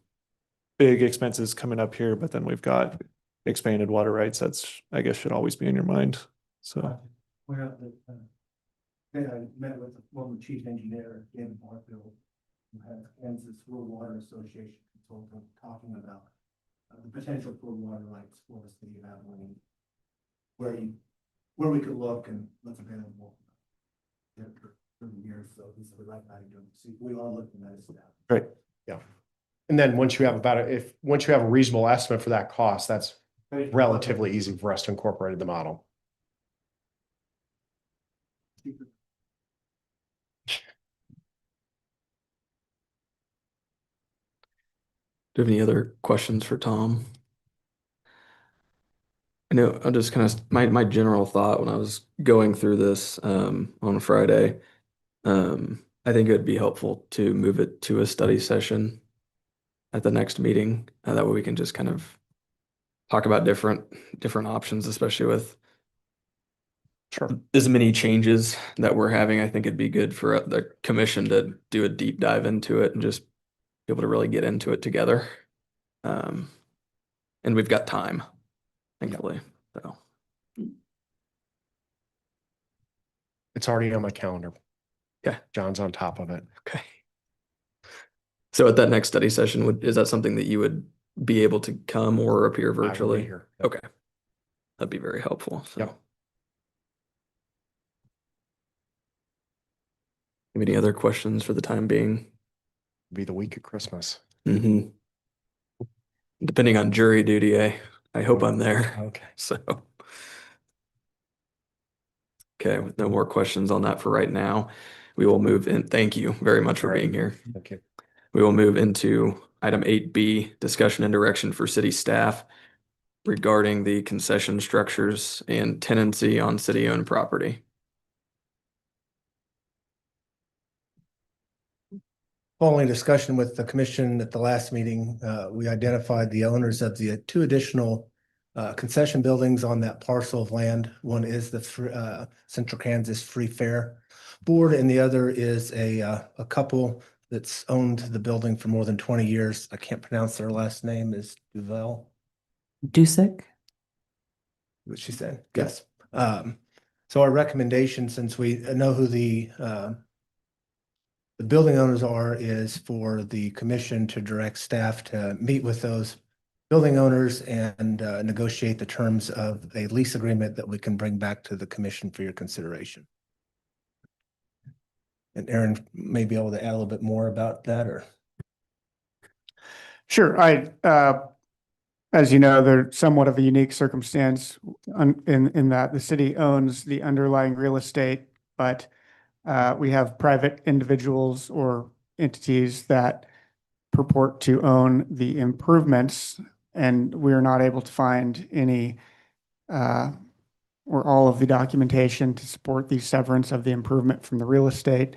big expenses coming up here, but then we've got expanded water rights. That's, I guess, should always be in your mind. So I met with the former chief engineer, David Barfield, who has Kansas Rural Water Association consultant, talking about the potential for water rights for the city of Abilene, where we could look and what's available for the years. So this is the right time to see. We are looking at it now. great. Yeah. And then once you have a reasonable estimate for that cost, that's relatively easy for us to incorporate in the model. Do you have any other questions for Tom? I know I'm just kind of my general thought when I was going through this on Friday. I think it would be helpful to move it to a study session at the next meeting. That way we can just kind of talk about different options, especially with as many changes that we're having. I think it'd be good for the commission to do a deep dive into it and just be able to really get into it together. And we've got time, thankfully. So It's already on my calendar. Yeah. John's on top of it. okay. So at that next study session, is that something that you would be able to come or appear I will be virtually? here. Okay. That'd be very helpful. So. Yep. Any other questions for the time being? Be the week of Christmas. Mm-hmm. Depending on jury duty, I hope I'm there. Okay. So. Okay. Okay, with no more questions on that for right now, we will move in. Thank you very much for being here. Thank you. We will move into item 8B, discussion and direction for city staff regarding the concession structures and tenancy on city-owned property. Following discussion with the commission at the last meeting, we identified the owners of the two additional concession buildings on that parcel of land. One is the Central Kansas Free Fair Board, and the other is a couple that's owned the building for more than 20 years. I can't pronounce their last name, is Duvel, Dusick? what she said. Yes. So our recommendation, since we know who the building owners are, is for the commission to direct staff to meet with those building owners and negotiate the terms of a lease agreement that we can bring back to the commission for your consideration. And Aaron may be able to add a little bit more about that, or? Sure. As you know, they're somewhat of a unique circumstance in that the city owns the underlying real estate, but we have private individuals or entities that purport to own the improvements, and we are not able to find any or all of the documentation to support the severance of the improvement from the real estate.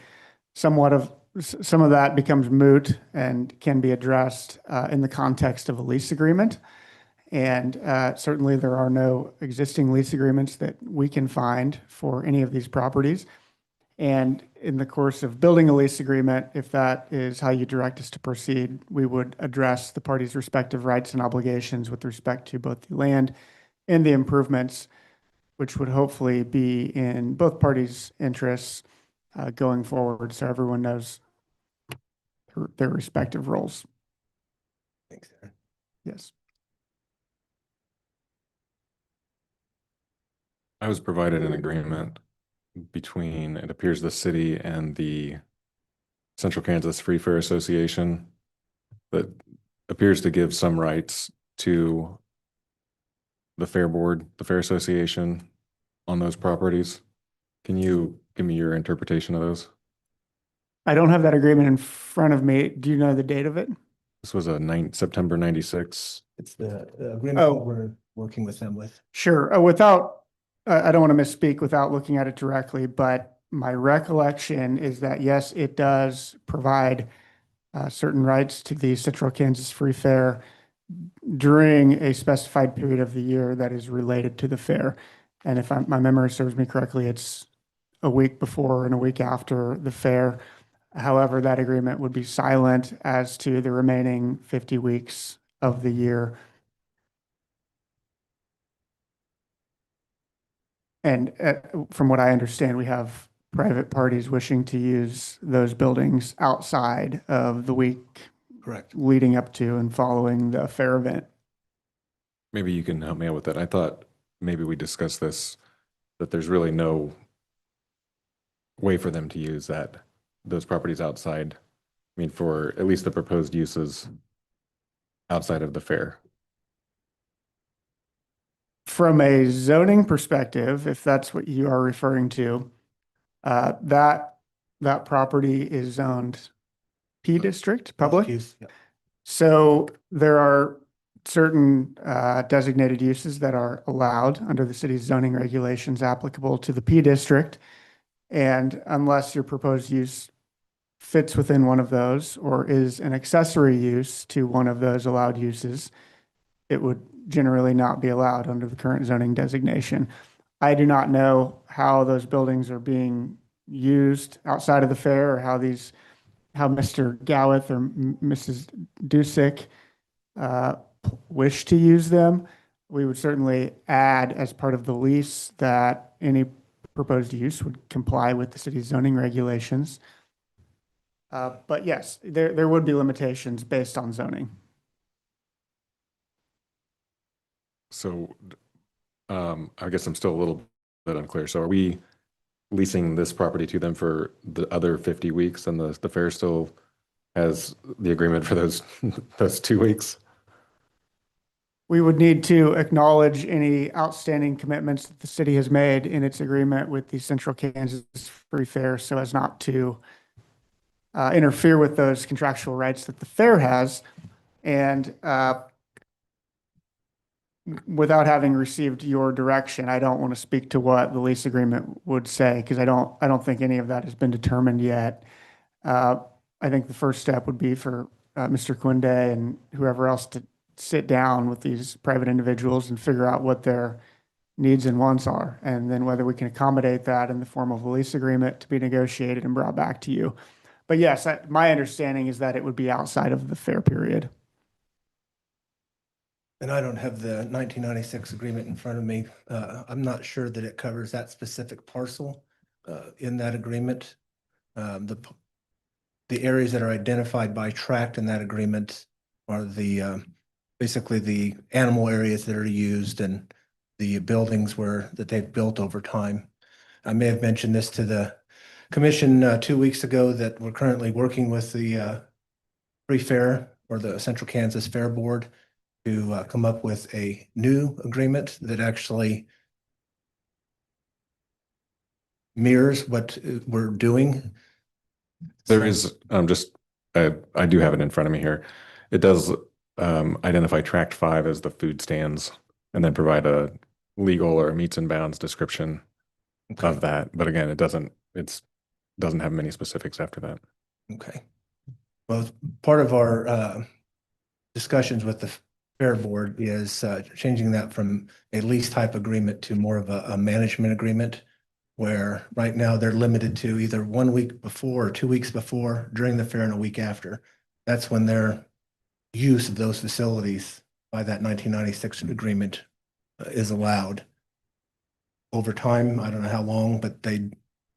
Some of that becomes moot and can be addressed in the context of a lease agreement. And certainly there are no existing lease agreements that we can find for any of these properties. And in the course of building a lease agreement, if that is how you direct us to proceed, we would address the parties' respective rights and obligations with respect to both the land and the improvements, which would hopefully be in both parties' interests going forward, so everyone knows their respective roles. Thanks, Aaron. Yes. I was provided an agreement between, it appears, the city and the Central Kansas Free Fair Association that appears to give some rights to the Fair Board, the Fair Association on those properties. Can you give me your interpretation of those? I don't have that agreement in front of me. Do you know the date of it? This was a September 96. It's the agreement Oh. that we're working with them with. Sure. I don't want to misspeak without looking at it directly, but my recollection is that, yes, it does provide certain rights to the Central Kansas Free Fair during a specified period of the year that is related to the fair. And if my memory serves me correctly, it's a week before and a week after the fair. However, that agreement would be silent as to the remaining 50 weeks of the year. And from what I understand, we have private parties wishing to use those buildings outside of the week Correct. leading up to and following the fair event. Maybe you can help me out with that. I thought maybe we discussed this, that there's really no way for them to use those properties outside. I mean, for at least the proposed uses outside of the fair. From a zoning perspective, if that's what you are referring to, that property is zoned P district, public. Use, yeah. So there are certain designated uses that are allowed under the city's zoning regulations applicable to the P district. And unless your proposed use fits within one of those or is an accessory use to one of those allowed uses, it would generally not be allowed under the current zoning designation. I do not know how those buildings are being used outside of the fair, or how Mr. Gowith or Mrs. Dusick wish to use them. We would certainly add as part of the lease that any proposed use would comply with the city's zoning regulations. But yes, there would be limitations based on zoning. So I guess I'm still a little bit unclear. So are we leasing this property to them for the other 50 weeks and the fair still has the agreement for those 2 weeks? we would need to acknowledge any outstanding commitments that the city has made in its agreement with the Central Kansas Free Fair so as not to interfere with those contractual rights that the fair has. And without having received your direction, I don't want to speak to what the lease agreement would say because I don't think any of that has been determined yet. I think the first step would be for Mr. Quinde and whoever else to sit down with these private individuals and figure out what their needs and wants are, and then whether we can accommodate that in the form of a lease agreement to be negotiated and brought back to you. But yes, my understanding is that it would be outside of the fair period. And I don't have the 1996 agreement in front of me. I'm not sure that it covers that specific parcel in that agreement. The areas that are identified by tract in that agreement are the basically the animal areas that are used and the buildings that they've built over time. I may have mentioned this to the commission 2 weeks ago that we're currently working with the Free Fair or the Central Kansas Fair Board to come up with a new agreement that actually mirrors what we're doing. There is I do have it in front of me here. It does identify tract 5 as the food stands and then provide a legal or meets and bounds description of that. But again, it doesn't have many specifics after that. Okay. Well, part of our discussions with the Fair Board is changing that from a lease type agreement to more of a management agreement, where right now they're limited to either 1 week before or 2 weeks before, during the fair, and a week after. That's when their use of those facilities by that 1996 agreement is allowed. Over time, I don't know how long, but they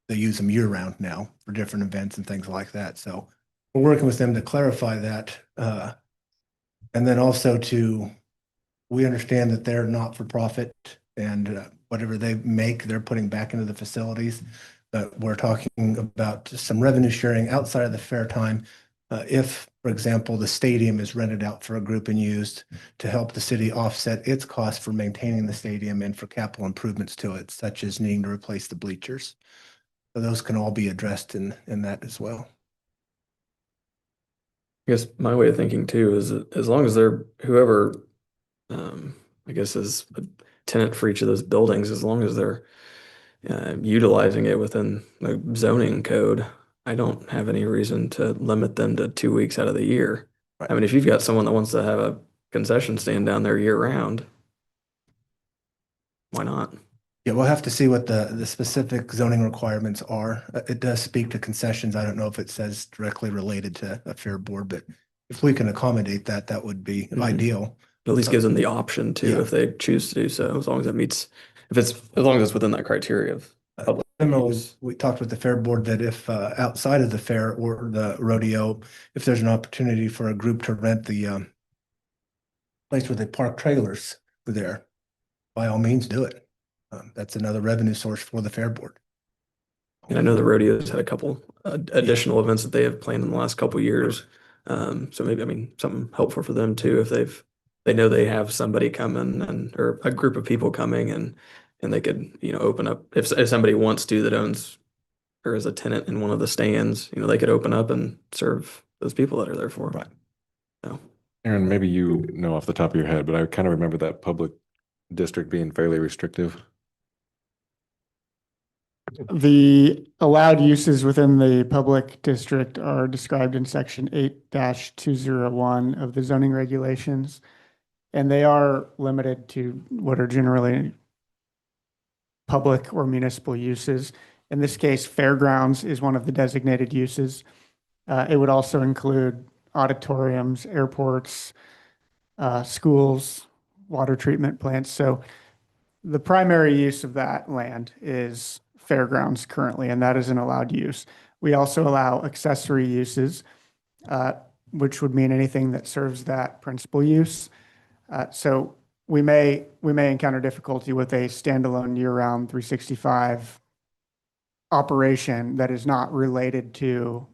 use them year round now for different events and things like that. So we're working with them to clarify that. And then also we understand that they're not for profit and whatever they make, they're putting back into the facilities. But we're talking about some revenue sharing outside of the fair time. If, for example, the stadium is rented out for a group and used to help the city offset its cost for maintaining the stadium and for capital improvemements to it, such as needing to replace the bleachers. So those can all be addressed in that as well. I guess my way of thinking too is that as long as they're whoever, I guess is a tenant for each of those buildings, as long as they're utilizing it within the zoning code, I don't have any reason to limit them to 2 weeks out of the year. Right. I mean, if you've got someone that wants to have a concession stand down there year round, why not? Yeah, we'll have to see what the specific zoning requirements are. It does speak to concessions. I don't know if it says directly related to a fair board, but if we can accommodate that, that would be ideal. At least gives them the option to Yeah. if they choose to do so, as long as it meets, as long as it's within that criteria of public Similarly, use. we talked with the fair board that if outside of the fair or the rodeo, if there's an opportunity for a group to rent the place where they park trailers there, by all means, do it. That's another revenue source for the fair board. And I know the rodeo's had a couple additional events that they have planned in the last couple of years. So maybe, I mean, something helpful for them too, if they know they have somebody coming or a group of people coming and they could, open up, if somebody wants to that owns or is a tenant in one of the stands, they could open up and serve those people that are there for. Right. So, Aaron, maybe you know off the top of your head, but I kind of remember that public district being fairly restrictive. The allowed uses within the public district are described in section 8-201 of the zoning regulations. And they are limited to what are generally public or municipal uses. In this case, fairgrounds is one of the designated uses. It would also include auditoriums, airports, schools, water treatment plants. So the primary use of that land is fairgrounds currently, and that is an allowed use. We also allow accessory uses, which would mean anything that serves that principal use. So we may encounter difficulty with a standalone year-round 365 operation that is not related to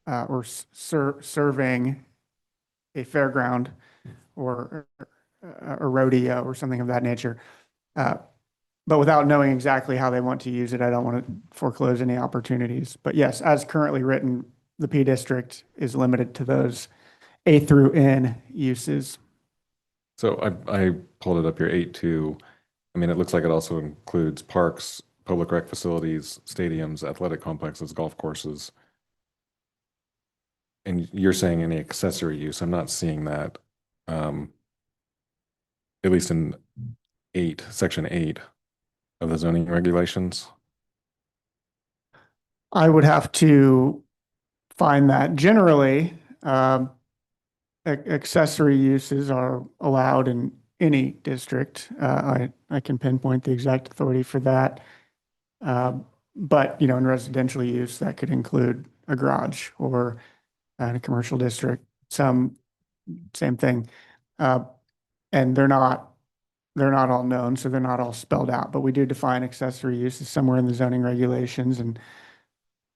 or serving a fairground or a rodeo or something of that nature. But without knowing exactly how they want to use it, I don't want to foreclose any opportunities. But yes, as currently written, the P district is limited to those A through N uses. So I pulled it up here, 8.2. I mean, it looks like it also includes parks, public rec facilities, stadiums, athletic complexes, golf courses. And you're saying any accessory use. I'm not seeing that. At least in section 8 of the zoning regulations. I would have to find that. Generally, accessory uses are allowed in any district. I can pinpoint the exact authority for that. But, you know, in residential use, that could include a garage or in a commercial district, same thing. And they're not all known, so they're not all spelled out, but we do define accessory uses somewhere in the zoning regulations and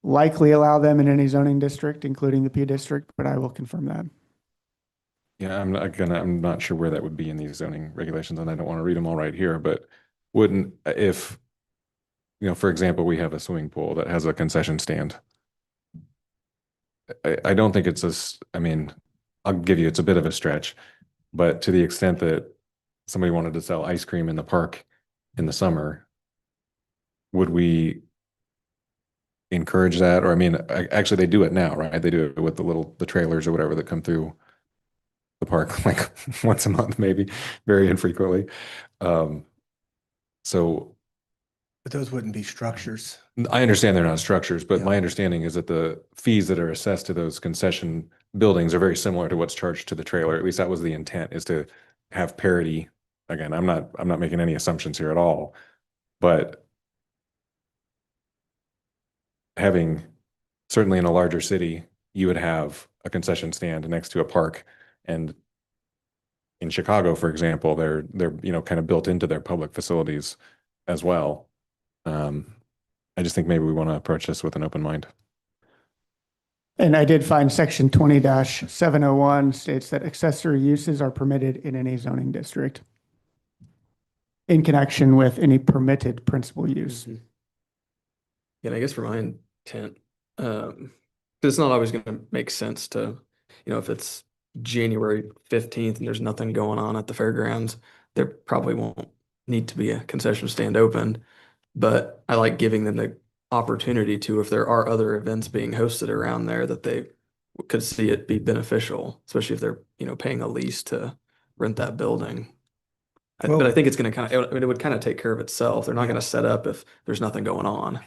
likely allow them in any zoning district, including the P district, but I will confirm that. Yeah, I'm not sure where that would be in these zoning regulations, and I don't want to read them all right here, but wouldn't, if, you know, for example, we have a swimming pool that has a concession stand. I don't think I mean, I'll give you, it's a bit of a stretch, but to the extent that somebody wanted to sell ice cream in the park in the summer, would we encourage that? Or I mean, actually they do it now, right? They do it with the trailers or whatever that come through the park like once a month, maybe, very infrequently. So But those wouldn't be structures. I understand they're not structures, but Yeah. my understanding is that the fees that are assessed to those concession buildings are very similar to what's charged to the trailer. At least that was the intent, is to have parity. Again, I'm not making any assumptions here at all, but having, certainly in a larger city, you would have a concession stand next to a park. And in Chicago, for example, they're you know, kind of built into their public facilities as well. I just think maybe we want to approach this with an open mind. And I did find section 20-701 states that accessory uses are permitted in any zoning district in connection with any permitted principal use. And I guess for my intent, 'cause it's not always going to make sense to, you know, if it's January 15th and there's nothing going on at the fairgrounds, there probably won't need to be a concession stand open. But I like giving them the opportunity to, if there are other events being hosted around there, that they could see it be beneficial, especially if they're, you know, paying a lease to rent that building. But I Well- think it's going to kind of, it would kind of take care of itself. They're not going to set up if there's nothing going on.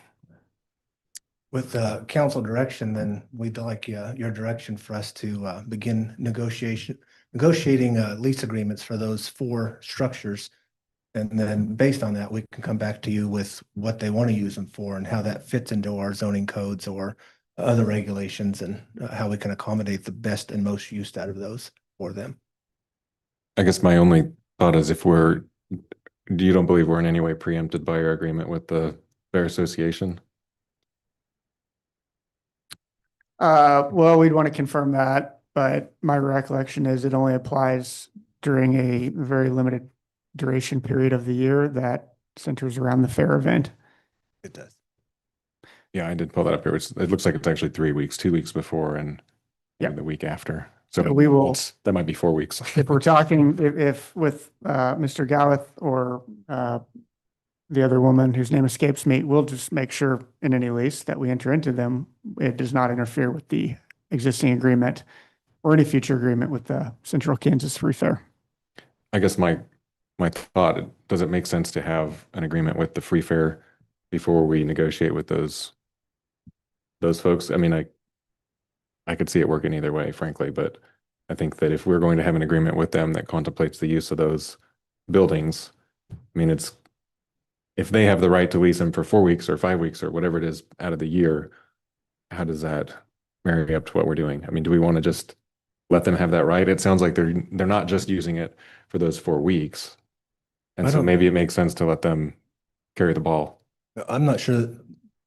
With council direction, then we'd like your direction for us to begin negotiating lease agreements for those 4 structures. And then based on that, we can come back to you with what they want to use them for and how that fits into our zoning codes or other regulations, and how we can accommodate the best and most use out of those for them. I guess my only thought is, if you don't believe we're in any way preempted by our agreement with the Fair Association? Well, we'd want to confirm that, but my recollection is it only applies during a very limited duration period of the year that centers around the fair event. It does. Yeah, I did pull that up here. It looks like it's actually 3 weeks, 2 weeks before and Yeah. the week after. So We will, that might be 4 weeks. if we're talking, if with Mr. Galleth or the other woman whose name escapes me, we'll just make sure in any lease that we enter into them, it does not interfere with the existing agreement or any future agreement with the Central Kansas Free Fair. I guess my thought, does it make sense to have an agreement with the Free Fair before we negotiate with those folks? I mean, I could see it working either way, frankly, but I think that if we're going to have an agreement with them that contemplates the use of those buildings, I mean, if they have the right to lease them for 4 weeks or 5 weeks or whatever it is out of the year, how does that marry up to what we're doing? I mean, do we want to just let them have that right? It sounds like they're not just using it for those 4 weeks. And I so don't- maybe it makes sense to let them carry the ball. I'm not sure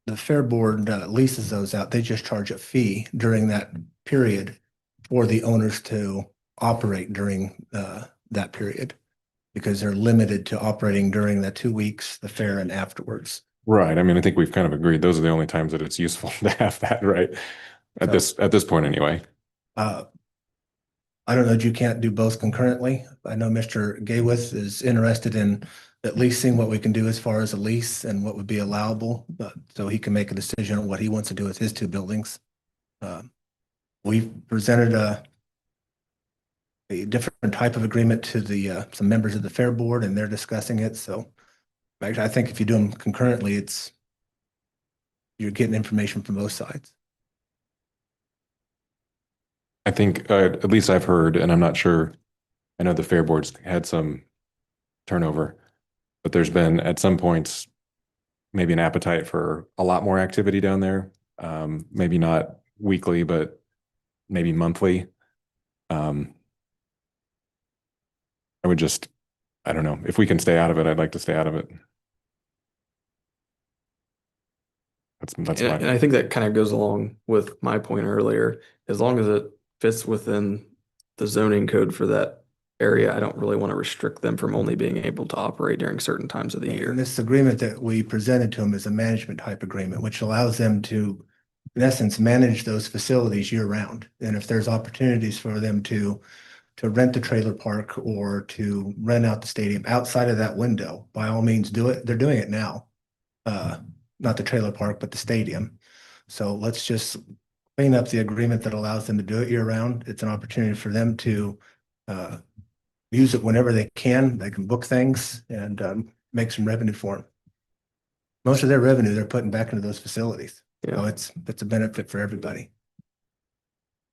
the fair board leases those out. They just charge a fee during that period for the owners to operate during that period. because they're limited to operating during the 2 weeks, the fair and afterwards. Right. I mean, I think we've kind of agreed. Those are the only times that it's useful to have that, right? At this point anyway. Uh, I don't know that you can't do both concurrently. I know Mr. Gaywith is interested in at least seeing what we can do as far as a lease and what would be allowable, so he can make a decision on what he wants to do with his two buildings. We've presented a different type of agreement to the some members of the fair board, and they're discussing it. So actually, I think if you do them concurrently, you're getting information from both sides. I think at least I've heard, and I'm not sure, I know the fair board's had some turnover, but there's been at some points maybe an appetite for a lot more activity down there. Maybe not weekly, but maybe monthly. I would just, I don't know, if we can stay out of it, I'd like to stay out of it. That's And I think that kind of goes along with my point earlier. As long as it fits within the zoning code for that area, I don't really want to restrict them from only being able to operate during certain times of the year. And this agreement that we presented to them is a management type agreement, which allows them to, in essence, manage those facilities year round. And if there's opportunities for them to rent the trailer park or to rent out the stadium outside of that window, by all means do it. They're doing it now. Not the trailer park, but the stadium. So let's just clean up the agreement that allows them to do it year round. It's an opportunity for them to use it whenever they can. They can book things and make some revenue for them. Most of their revenue they're putting back into those facilities. So it's a benefit for everybody.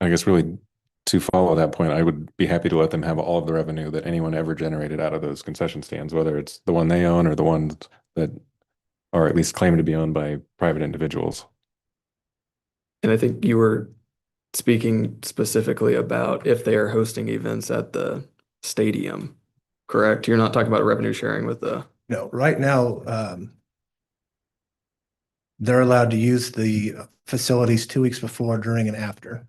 I guess really to follow that point, I would be happy to let them have all of the revenue that anyone ever generated out of those concession stands, whether it's the one they own or the ones that are at least claimed to be owned by private individuals. And I think you were speaking specifically about if they are hosting events at the stadium, correct? You're not talking about revenue sharing with the. No, right now, they're allowed to use the facilities 2 weeks before, during, and after.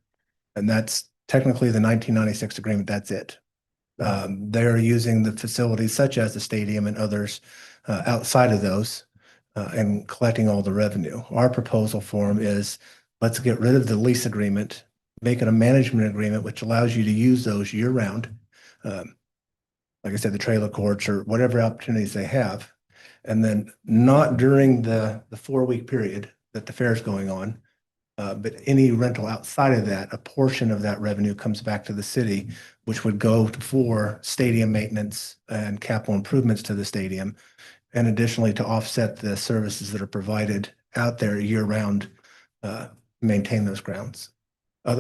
And that's technically the 1996 agreement. That's it. They're using the facilities such as the stadium and others outside of those and collecting all the revenue. Our proposal for them is let's get rid of the lease agreement, make it a management agreement, which allows you to use those year round. Like I said, the trailer courts or whatever opportunities they have. And then not during the 4-week period that the fair is going on, but any rental outside of that, a portion of that revenue comes back to the city, which would go for stadium maintenance and capital improvements to the stadium. And additionally, to offset the services that are provided out there year round, maintain those grounds.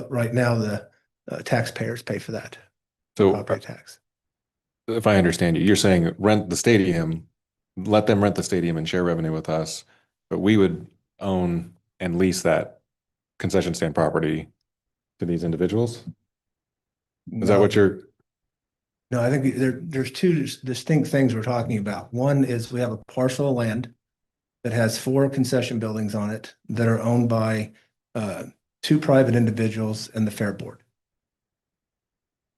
Right now, the taxpayers pay for that. So Property tax. if I understand you, you're saying rent the stadium, let them rent the stadium and share revenue with us, but we would own and lease that concession stand property to these individuals? Is that what you're? No, I think there's two distinct things we're talking about. One is we have a parcel of land that has 4 concession buildings on it that are owned by 2 private individuals and the fair board.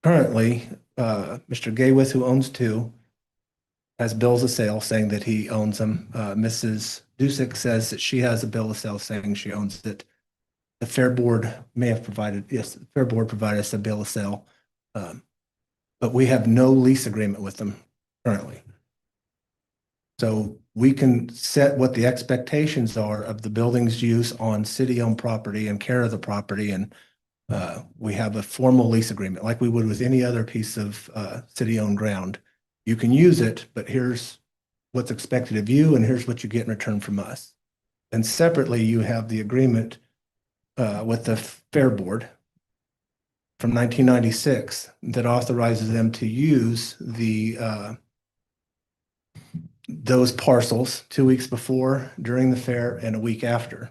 Currently, Mr. Gaywith, who owns 2, has bills of sale saying that he owns them. Mrs. Dusick says that she has a bill of sale saying she owns it. The fair board may have provided, yes, the fair board provided us a bill of sale. But we have no lease agreement with them currently. So we can set what the expectations are of the building's use on city-owned property and care of the property. And we have a formal lease agreement like we would with any other piece of city-owned ground. You can use it, but here's what's expected of you and here's what you get in return from us. And separately, you have the agreement with the fair board from 1996 that authorizes them to use those parcels 2 weeks before, during the fair, and a week after.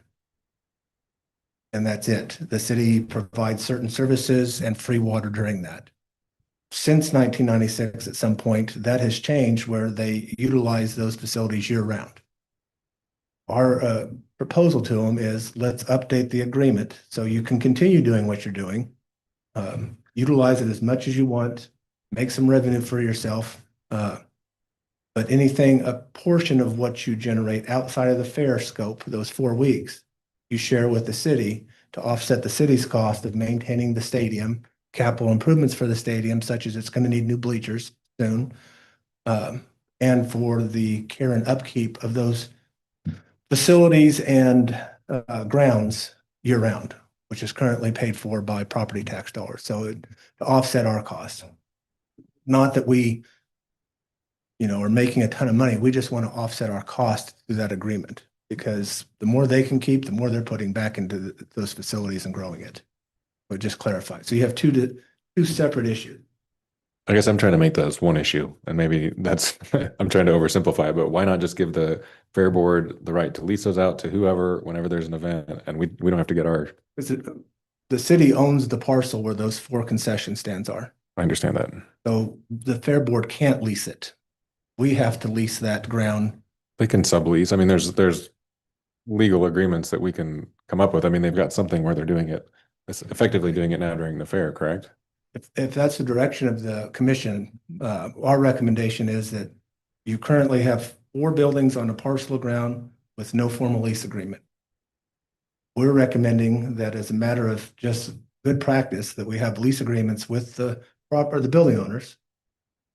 And that's it. The city provides certain services and free water during that. Since 1996, at some point, that has changed where they utilize those facilities year round. Our proposal to them is let's update the agreement so you can continue doing what you're doing. Utilize it as much as you want, make some revenue for yourself, But anything, a portion of what you generate outside of the fair scope, those 4 weeks, you share with the city to offset the city's cost of maintaining the stadium, capital improvements for the stadium, such as it's going to need new bleachers soon, and for the care and upkeep of those facilities and grounds year round, which is currently paid for by property tax dollars. So to offset our costs. Not that we, are making a ton of money. We just want to offset our cost through that agreement, because the more they can keep, the more they're putting back into those facilities and growing it. But just clarify. So you have two separate issues. I guess I'm trying to make this one issue, and maybe that's, I'm trying to oversimplify it, but why not just give the fair board the right to lease those out to whoever, whenever there's an event, and we don't have to get our, The city owns the parcel where those 4 concession stands are. I understand that. So the fair board can't lease it. We have to lease that ground. They can sublease. I mean, there's legal agreements that we can come up with. I mean, they've got something where they're doing it, it's effectively doing it now during the fair, correct? If that's the direction of the commission, our recommendation is that you currently have 4 buildings on a parcel of ground with no formal lease agreement. We're recommending that as a matter of just good practice, that we have lease agreements with the building owners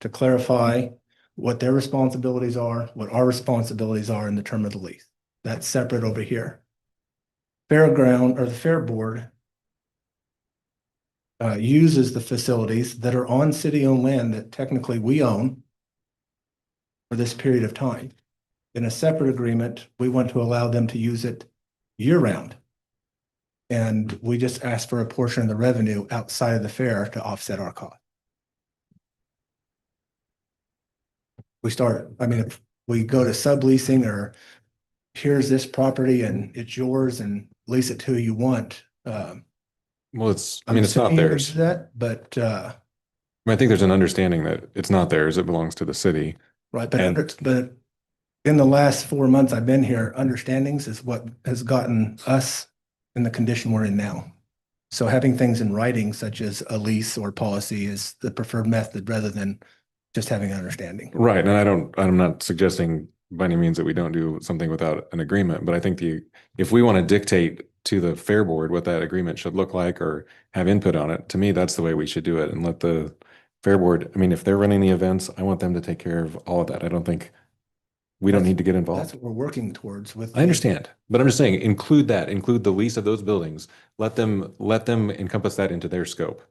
to clarify what their responsibilities are, what our responsibilities are in the term of the lease. That's separate over here. Fairground or the fair board uses the facilities that are on city-owned land that technically we own for this period of time. In a separate agreement, we want to allow them to use it year-round. And we just ask for a portion of the revenue outside of the fair to offset our cost. If we go to subleasing, or here's this property and it's yours and lease it to who you want. Well, it's not assuming you're gonna theirs. do that, but I think there's an understanding that it's not theirs, it belongs to the city. right, but And- but in the last 4 months I've been here, understandings is what has gotten us in the condition we're in now. So having things in writing, such as a lease or policy, is the preferred method rather than just having an understanding. Right, and I'm not suggesting by any means that we don't do something without an agreement, but I think if we want to dictate to the fair board what that agreement should look like or have input on it, to me, that's the way we should do it, and let the fair board, I mean, if they're running the events, I want them to take care of all of that. I don't think we don't need to get That's involved. what we're working towards with. I understand, but I'm just saying, include the lease of those buildings. Let them encompass that into their scope.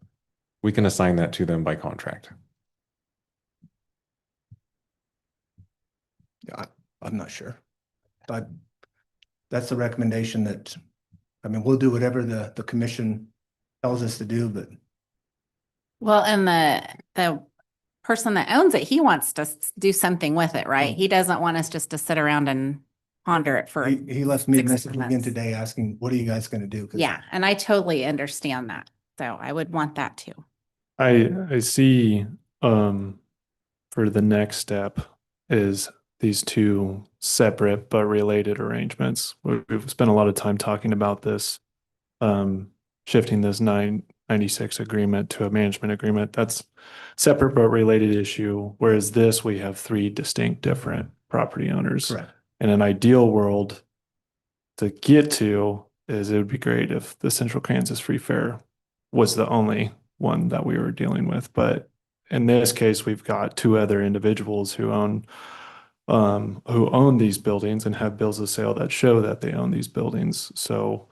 We can assign that to them by contract. I'm not sure. But that's the recommendation that, we'll do whatever the commission tells us to do, but Well, and the person that owns it, he wants to do something with it, right? He doesn't want us just to sit around and ponder it for. he left me a 6 message again months. today asking, what are you guys going to do? 'Cause Yeah, and I totally understand that. So I would want that too. I see, for the next step is these 2 separate but related arrangements. We've spent a lot of time talking about this, shifting this 996 agreement to a management agreement. That's separate but related issue. Whereas this, we have 3 distinct different property owners. Correct. In an ideal world to get to is, it would be great if the Central Kansas Free Fair was the only one that we were dealing with. But in this case, we've got 2 other individuals who own these buildings and have bills of sale that show that they own these buildings. So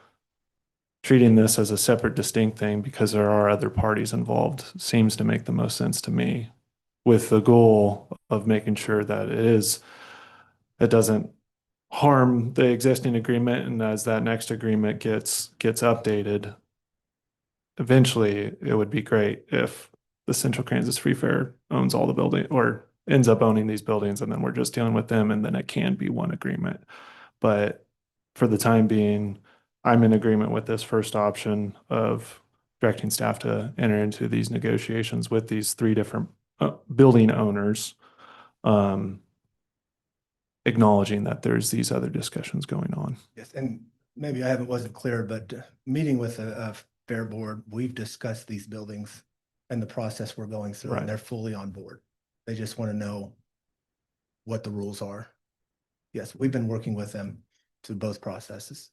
treating this as a separate, distinct thing, because there are other parties involved, seems to make the most sense to me, with the goal of making sure that it doesn't harm the existing agreement. And as that next agreement gets updated, eventually it would be great if the Central Kansas Free Fair owns all the building, or ends up owning these buildings, and then we're just dealing with them, and then it can be one agreement. But for the time being, I'm in agreement with this first option of directing staff to enter into these negotiations with these 3 different building owners, acknowledging that there's these other discussions going on. Yes, and maybe I wasn't clear, but meeting with a fair board, we've discussed these buildings and the process we're going through, Right. and they're fully on board. They just want to know what the rules are. Yes, we've been working with them through both processes.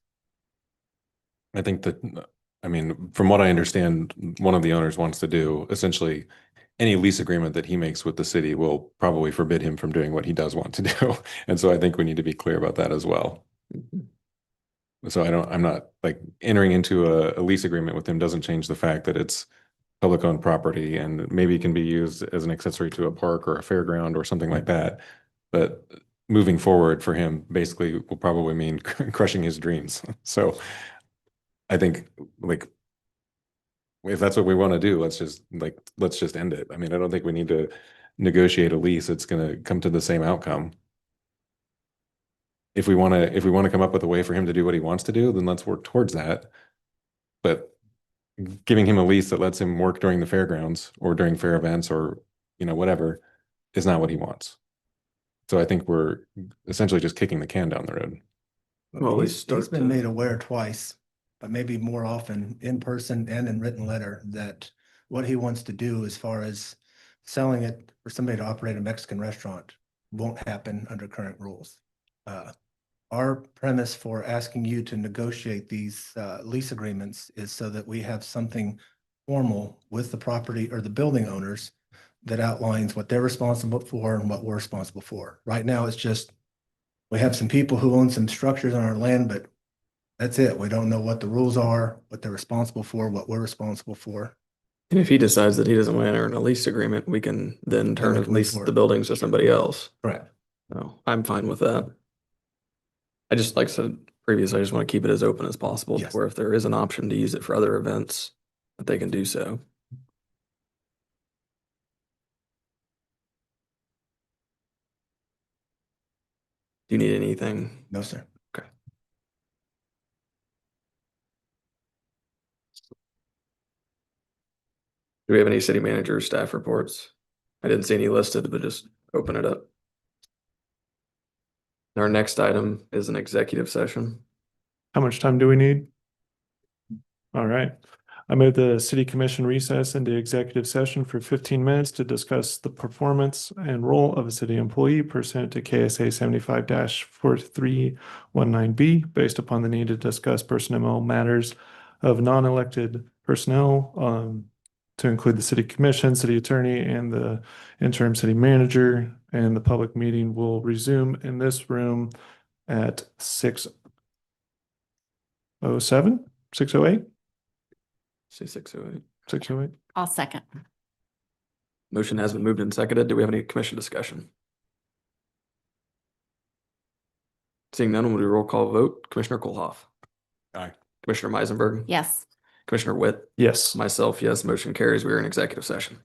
I think that, I mean, from what I understand, one of the owners wants to do essentially any lease agreement that he makes with the city will probably forbid him from doing what he does want to do. And so I think we need to be clear about that as well. So I'm not like entering into a lease agreement with him doesn't change the fact that it's public owned property and maybe it can be used as an accessory to a park or a fairground or something like that. But moving forward for him basically will probably mean crushing his dreams. So I think like if that's what we want to do, let's just end it. I mean, I don't think we need to negotiate a lease. It's going to come to the same outcome. If we want to come up with a way for him to do what he wants to do, then let's work towards that. But giving him a lease that lets him work during the fairgrounds or during fair events or, whatever is not what he wants. So I think we're essentially just kicking the can down the road. Well, at least He's start been to- made aware twice, but maybe more often in person and in written letter that what he wants to do as far as selling it for somebody to operate a Mexican restaurant won't happen under current rules. Our premise for asking you to negotiate these lease agreements is so that we have something formal with the property or the building owners that outlines what they're responsible for and what we're responsible for. Right now, it's just, we have some people who own some structures on our land, but that's it. We don't know what the rules are, what they're responsible for, what we're responsible for. And if he decides that he doesn't want to enter in a lease agreement, we can then turn we and can move lease forward. the buildings to somebody else. Correct. So I'm fine with that. I just, like I said previously, I just want to keep it as open as possible to Yes. where if there is an option to use it for other events, that they can do so. Do you need anything? No, sir. Okay. Do we have any city manager or staff reports? I didn't see any listed, but just open it up. Our next item is an executive session. How much time do we need? All right. I move the city commission recess into executive session for 15 minutes to discuss the performance and role of a city employee pursuant to KSA 75-4319B based upon the need to discuss personnel matters of non-elected personnel, to include the city commission, city attorney, and the interim city manager. And the public meeting will resume in this room at 6:07, 6:08, Say 6:08. 6:08. I'll second. Motion has been moved and seconded. Do we have any commission discussion? Seeing none, we'll do a roll call vote. Commissioner Kolhoff. Aye. Commissioner Meisenberg. Yes. Commissioner Witt. Yes. Myself, yes. Motion carries. We are in executive session.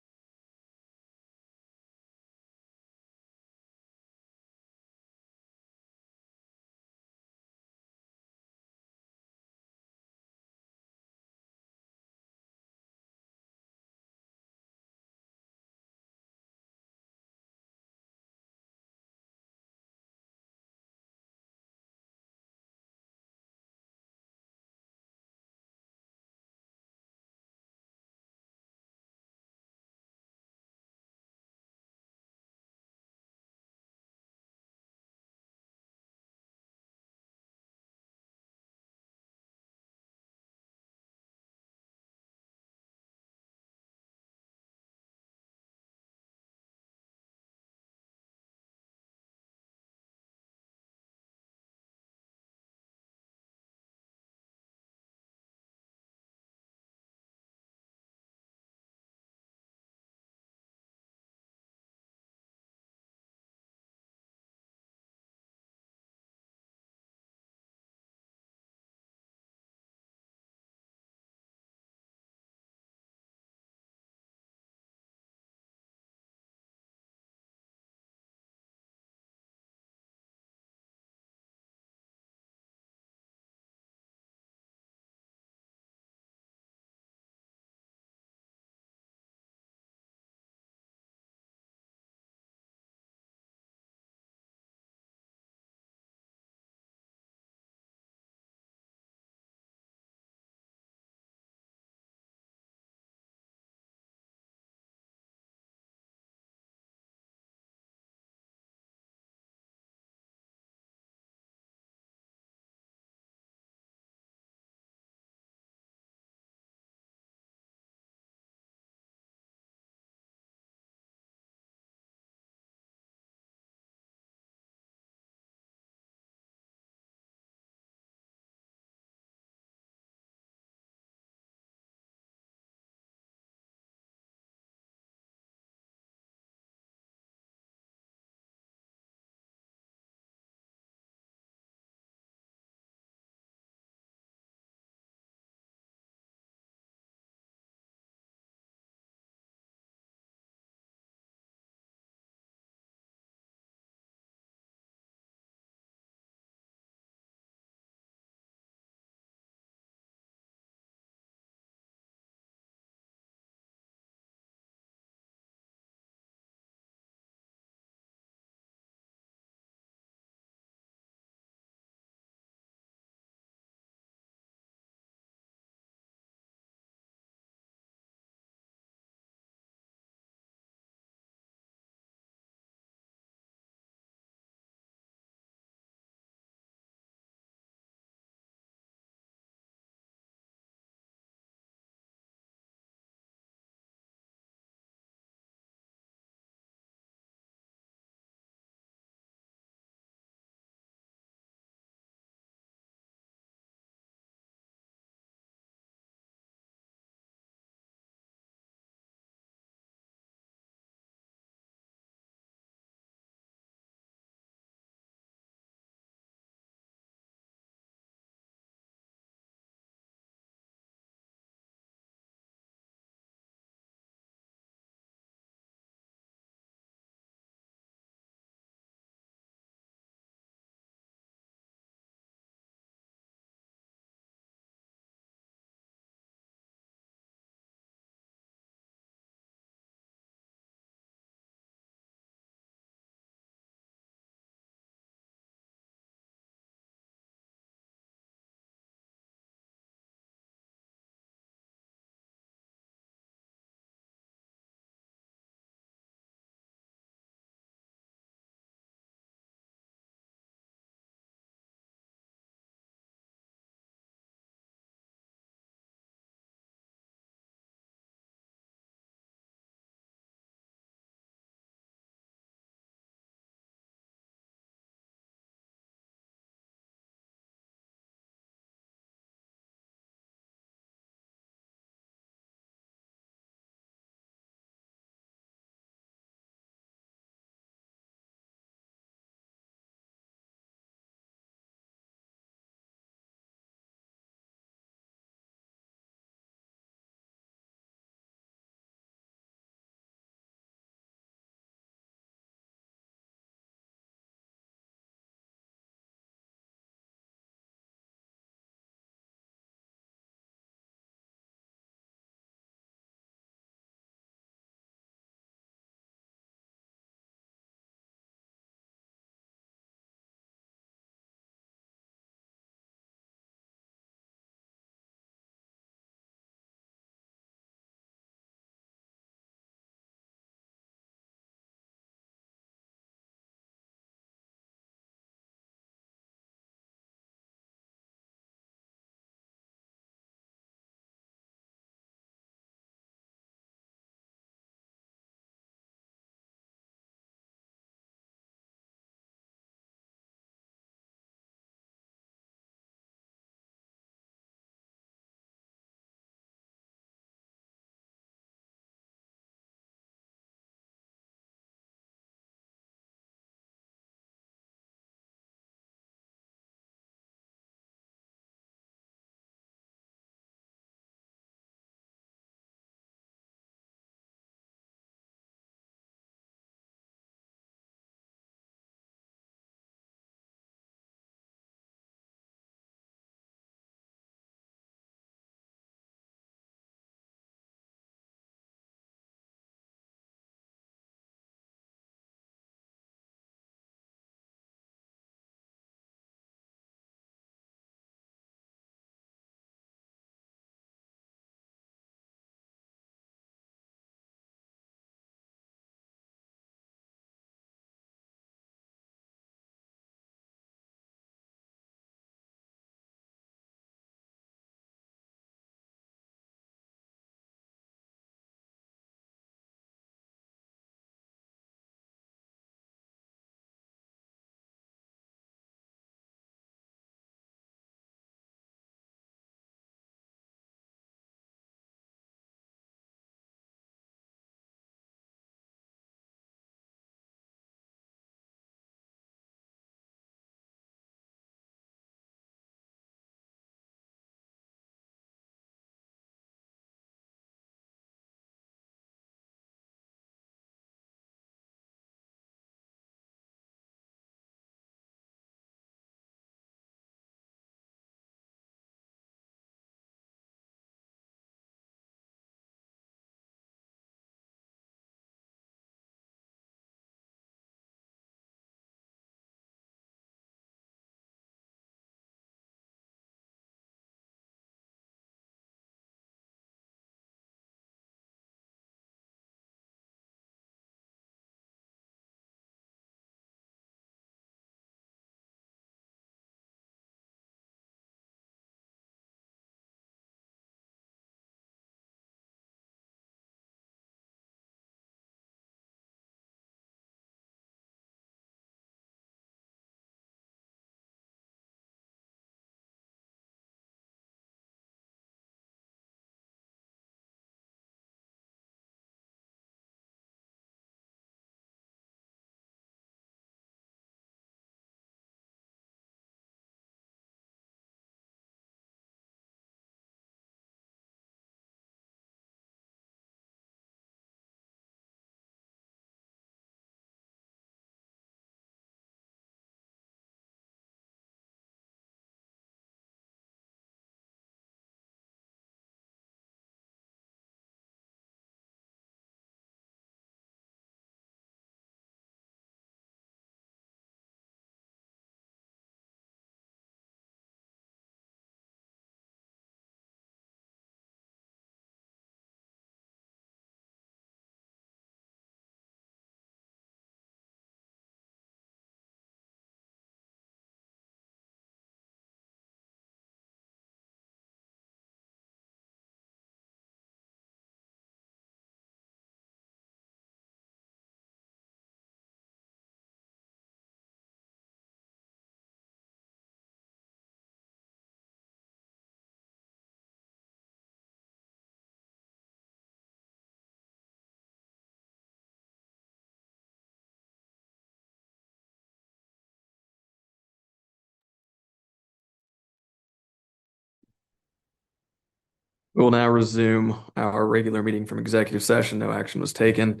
We will now resume our regular meeting from executive session. No action was taken.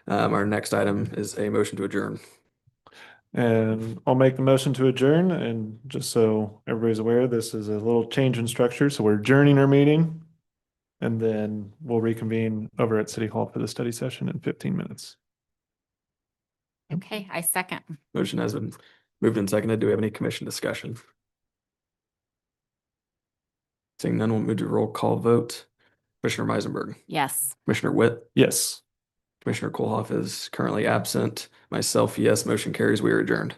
Our next item is a motion to adjourn. And I'll make the motion to adjourn. And just so everybody's aware, this is a little change in structure. So we're adjourning our meeting. And then we'll reconvene over at City Hall for the study session in 15 minutes. Okay, I second. Motion has been moved and seconded. Do we have any commission discussion? Seeing none, we'll move to roll call vote. Commissioner Meisenberg, Yes. Commissioner Witt, Yes. Commissioner Kohlhoff is currently absent. Myself, yes, motion carries. We are adjourned.